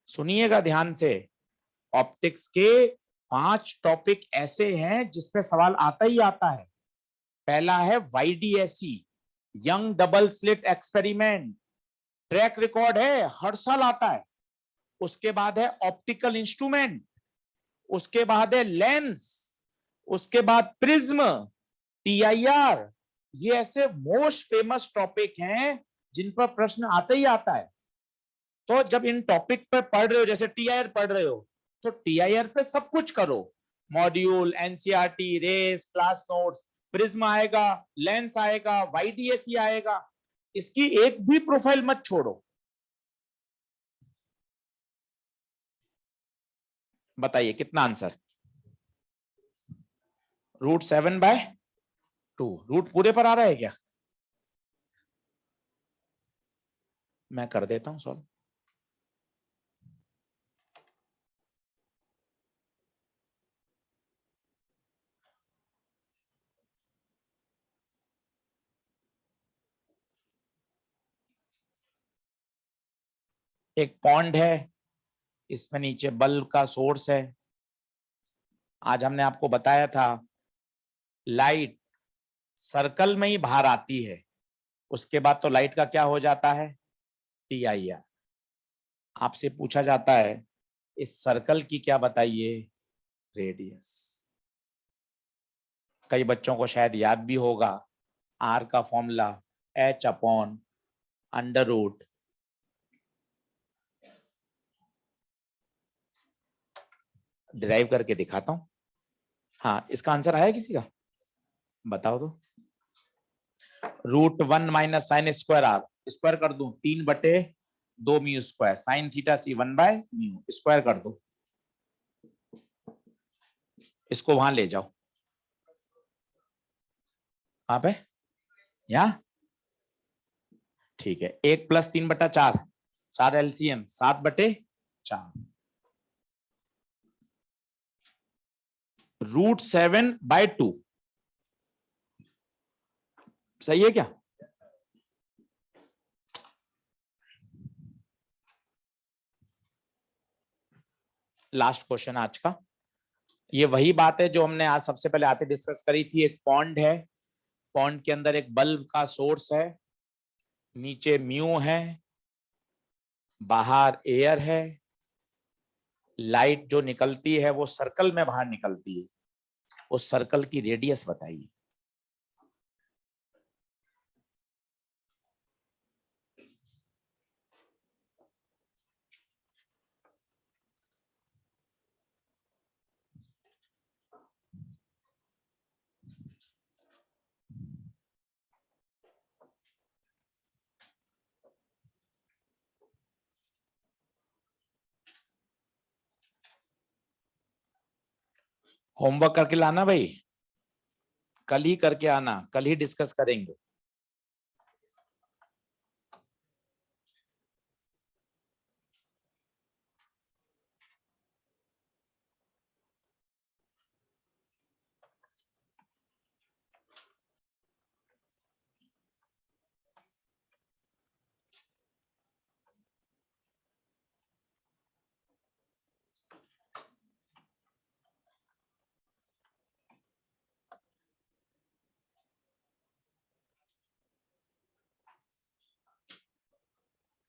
सुनिएगा ध्यान से, ऑप्टिक्स के 5 टॉपिक ऐसे हैं जिसपे सवाल आता ही आता है। पहला है YDSE, young double slit experiment, track record है, हर साल आता है। उसके बाद है ऑप्टिकल इंस्ट्रूमेंट, उसके बाद है लेंस, उसके बाद प्रिज्म, TIR, ये ऐसे मोस्ट फेमस टॉपिक हैं जिन पर प्रश्न आता ही आता है। तो जब इन टॉपिक पे पढ़ रहे हो, जैसे टीआईआर पढ़ रहे हो, तो टीआईआर पे सब कुछ करो, मॉड्यूल, एनसीईआरटी, रेस, क्लास नोट्स, प्रिज्म आएगा, लेंस आएगा, वाईडीएसई आएगा, इसकी एक भी प्रोफाइल मत छोड़ो। बताइए कितना आंसर? √7/2। रूट पूरे पर आ रहा है क्या? मैं कर देता हूं सॉल्व। एक पॉन्ड है, इसमें नीचे बल्ब का सोर्स है। आज हमने आपको बताया था लाइट सर्कल में ही बाहर आती है, उसके बाद तो लाइट का क्या हो जाता है? टीआईआर। आपसे पूछा जाता है इस सर्कल की क्या बताइए? रेडियस। कई बच्चों को शायद याद भी होगा, आर का फॉर्मूला H/√, डिराइव करके दिखाता हूं। हाँ, इसका आंसर आया किसी का? बताओ तो। √1 - sin स्क्वायर आर, स्क्वायर कर दूं 3/2 म्यू स्क्वायर, साइन थीटा सी 1/μ, स्क्वायर कर दो। इसको वहां ले जाओ। वहां पे, यहाँ ठीक है। 1 + 3/4, 4 एलसीएम 7/4, √7/2 सही है क्या? लास्ट क्वेश्चन आज का। ये वही बात है जो हमने आज सबसे पहले आते डिस्कस करी थी। एक पॉन्ड है, पॉन्ड के अंदर एक बल्ब का सोर्स है, नीचे म्यू है, बाहर एयर है, लाइट जो निकलती है वो सर्कल में बाहर निकलती है, उस सर्कल की रेडियस बताइए। होमवर्क करके लाना भाई, कल ही करके आना, कल ही डिस्कस करेंगे।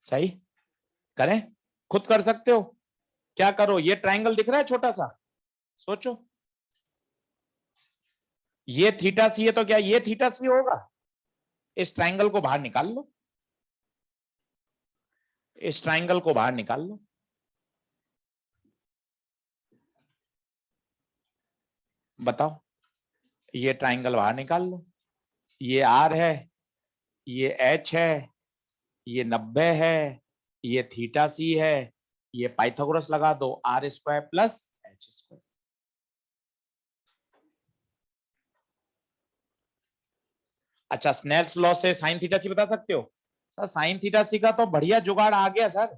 सही करें, खुद कर सकते हो। क्या करो, ये ट्रायंगल दिख रहा है छोटा सा, सोचो ये थीटा सी है, तो क्या ये थीटा सी होगा? इस ट्रायंगल को बाहर निकाल लो, इस ट्रायंगल को बाहर निकाल लो। बताओ, ये ट्रायंगल बाहर निकाल लो। ये आर है, ये एच है, ये 90 है, ये थीटा सी है, ये पाइथागोरस लगा दो, R² + H²। अच्छा, स्नेल्स लॉ से साइन थीटा सी बता सकते हो? सर साइन थीटा सी का तो बढ़िया जुगाड़ आ गया सर।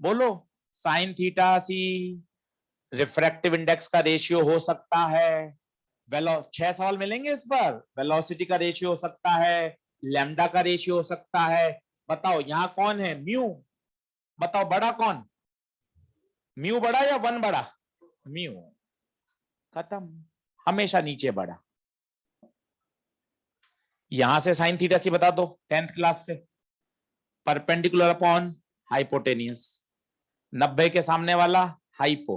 बोलो, साइन थीटा सी रिफ्रैक्टिव इंडेक्स का रेशियो हो सकता है, 6 सवाल मिलेंगे इस पर। वेलोसिटी का रेशियो हो सकता है, लैम्डा का रेशियो हो सकता है। बताओ यहाँ कौन है? म्यू। बताओ बड़ा कौन? म्यू बड़ा या 1 बड़ा? म्यू। खत्म, हमेशा नीचे बड़ा। यहां से साइन थीटा सी बता दो 10th क्लास से। परपेंडिकुलर अपॉन हाइपोटेनियस, 90 के सामने वाला हाइपो,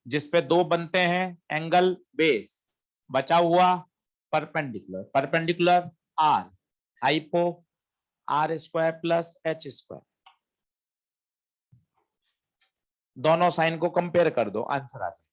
जिसपे 2 बनते हैं एंगल बेस, बचा हुआ perpendicular, perpendicular R, hypo R square plus H square. दोनों साइन को कंपेयर कर दो, आंसर आ जाए।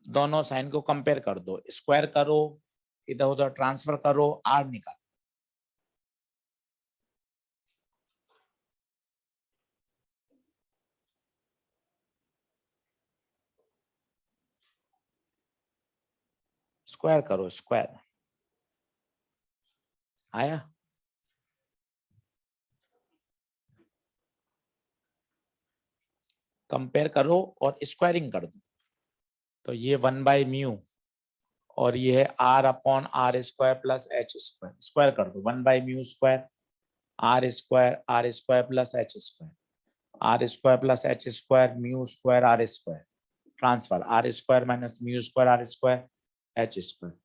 दोनों साइन को कंपेयर कर दो, स्क्वायर करो, इधर उधर ट्रांसफर करो, आर निकालो। स्क्वायर करो, स्क्वायर आया। कंपेयर करो और स्क्वायरिंग कर दो, तो ये 1/μ और ये है R upon R square plus H square. Square कर दो, 1/μ square R square plus H square, R square plus H square, mu square R square, transfer R square minus mu square R square H square.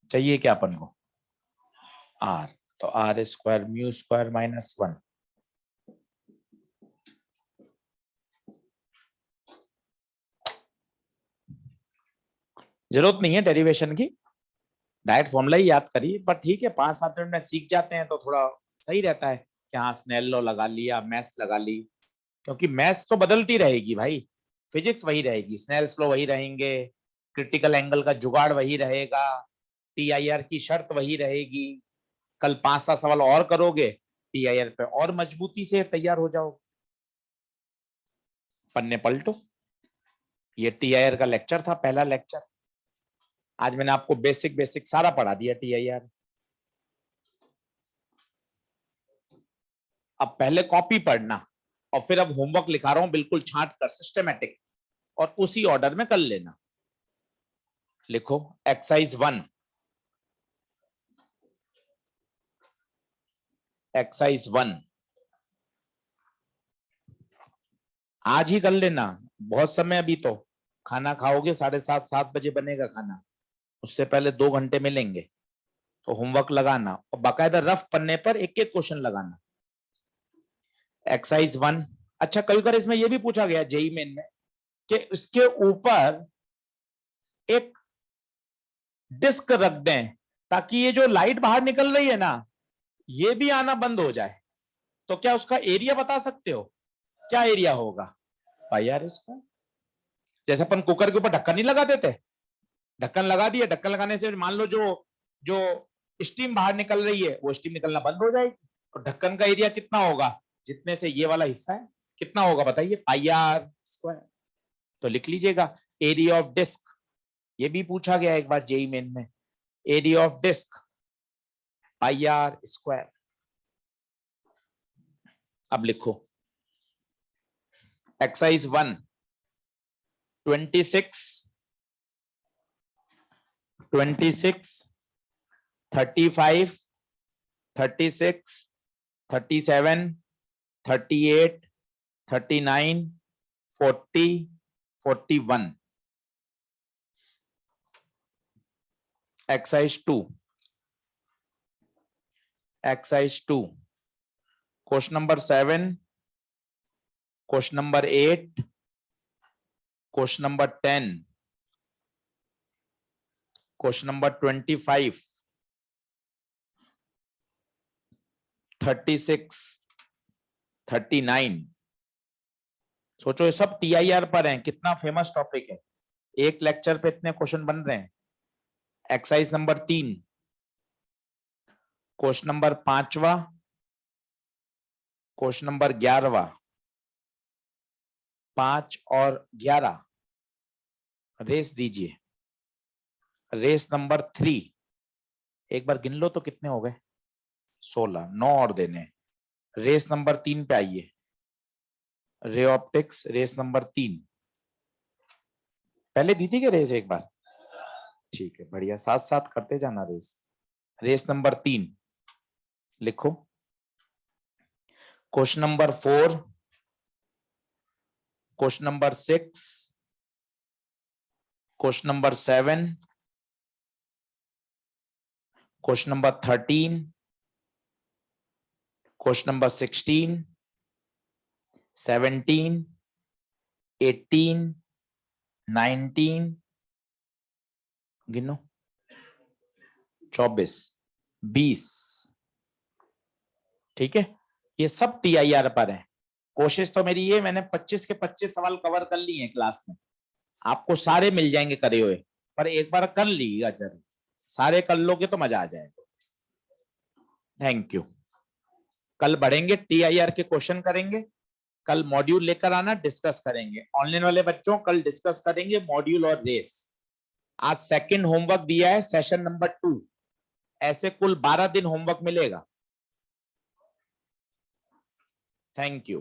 चाहिए क्या अपन को? आर, तो R square mu square minus 1। जरूरत नहीं है डेरिवेशन की, डायरेक्ट फॉर्मूला ही याद करिए, पर ठीक है 5-7 मिनट में सीख जाते हैं तो थोड़ा सही रहता है कि हाँ स्नेल लॉ लगा लिया, मैथ्स लगा ली, क्योंकि मैथ्स तो बदलती रहेगी भाई, फिजिक्स वही रहेगी, स्नेल्स लॉ वही रहेंगे, क्रिटिकल एंगल का जुगाड़ वही रहेगा, टीआईआर की शर्त वही रहेगी। कल 5-7 सवाल और करोगे, टीआईआर पे और मजबूती से तैयार हो जाओ। पन्ने पलटो, ये टीआईआर का लेक्चर था, पहला लेक्चर। आज मैंने आपको बेसिक बेसिक सारा पढ़ा दिया टीआईआर। अब पहले कॉपी पढ़ना और फिर अब होमवर्क लिखा रहा हूं बिल्कुल छांट कर, सिस्टमेटिक, और उसी ऑर्डर में कर लेना। लिखो एक्सरसाइज 1, एक्सरसाइज 1 आज ही कर लेना, बहुत समय अभी तो, खाना खाओगे 7:30-7 बजे बनेगा खाना, उससे पहले 2 घंटे मिलेंगे, तो होमवर्क लगाना और बाकायदा रफ पन्ने पर एक एक क्वेश्चन लगाना। एक्सरसाइज 1। अच्छा कई बार इसमें यह भी पूछा गया जेई मेन में कि इसके ऊपर एक डिस्क रख दें ताकि ये जो लाइट बाहर निकल रही है ना, ये भी आना बंद हो जाए, तो क्या उसका एरिया बता सकते हो? क्या एरिया होगा भाई यार इसका? जैसे अपन कुकर के ऊपर ढक्कन नहीं लगा देते, ढक्कन लगा दिया, ढक्कन लगाने से मान लो जो जो स्टीम बाहर निकल रही है वो स्टीम निकलना बंद हो जाएगी, तो ढक्कन का एरिया कितना होगा? जितने से ये वाला हिस्सा है कितना होगा बताइए? πr square. तो लिख लीजिएगा एरिया ऑफ डिस्क, ये भी पूछा गया एक बार जेई मेन में, area of disc πr square. अब लिखो exercise 1, 26, 35, 36, 37, 38, 39, 40, 41। Exercise 2, exercise 2 question number 7, question number 8, question number 10, question number 25, 36, 39। सोचो ये सब टीआईआर पर हैं, कितना फेमस टॉपिक है, एक लेक्चर पे इतने क्वेश्चन बन रहे हैं। एक्सरसाइज नंबर 3, क्वेश्चन नंबर 5वां, क्वेश्चन नंबर 11वां, 5 और 11 रेस दीजिए। रेस नंबर 3 एक बार गिन लो तो कितने हो गए? 16, 9 और देने। रेस नंबर 3 पे आइए, रे ऑप्टिक्स रेस नंबर 3। पहले दी थी क्या रेस एक बार? ठीक है बढ़िया, साथ साथ करते जाना रेस। रेस नंबर 3 लिखो। Question number 4, question number 6, question number 7, question number 13, question number 16, 17, 18, 19, गिनो, 24, 20। ठीक है, ये सब TIR पर है। कोशिश तो मेरी ये, मैंने 25 के 25 सवाल कवर कर लिए हैं क्लास में, आपको सारे मिल जाएंगे करे हुए, पर एक बार कर लीजिएगा जरूर, सारे कर लोगे तो मजा आ जाएगा। Thank you. कल बढ़ेंगे, TIR के क्वेश्चन करेंगे, कल मॉड्यूल लेकर आना, डिस्कस करेंगे। ऑनलाइन वाले बच्चों कल डिस्कस करेंगे मॉड्यूल और रेस। आज सेकंड होमवर्क दिया है सेशन नंबर 2, ऐसे कुल 12 दिन होमवर्क मिलेगा। Thank you.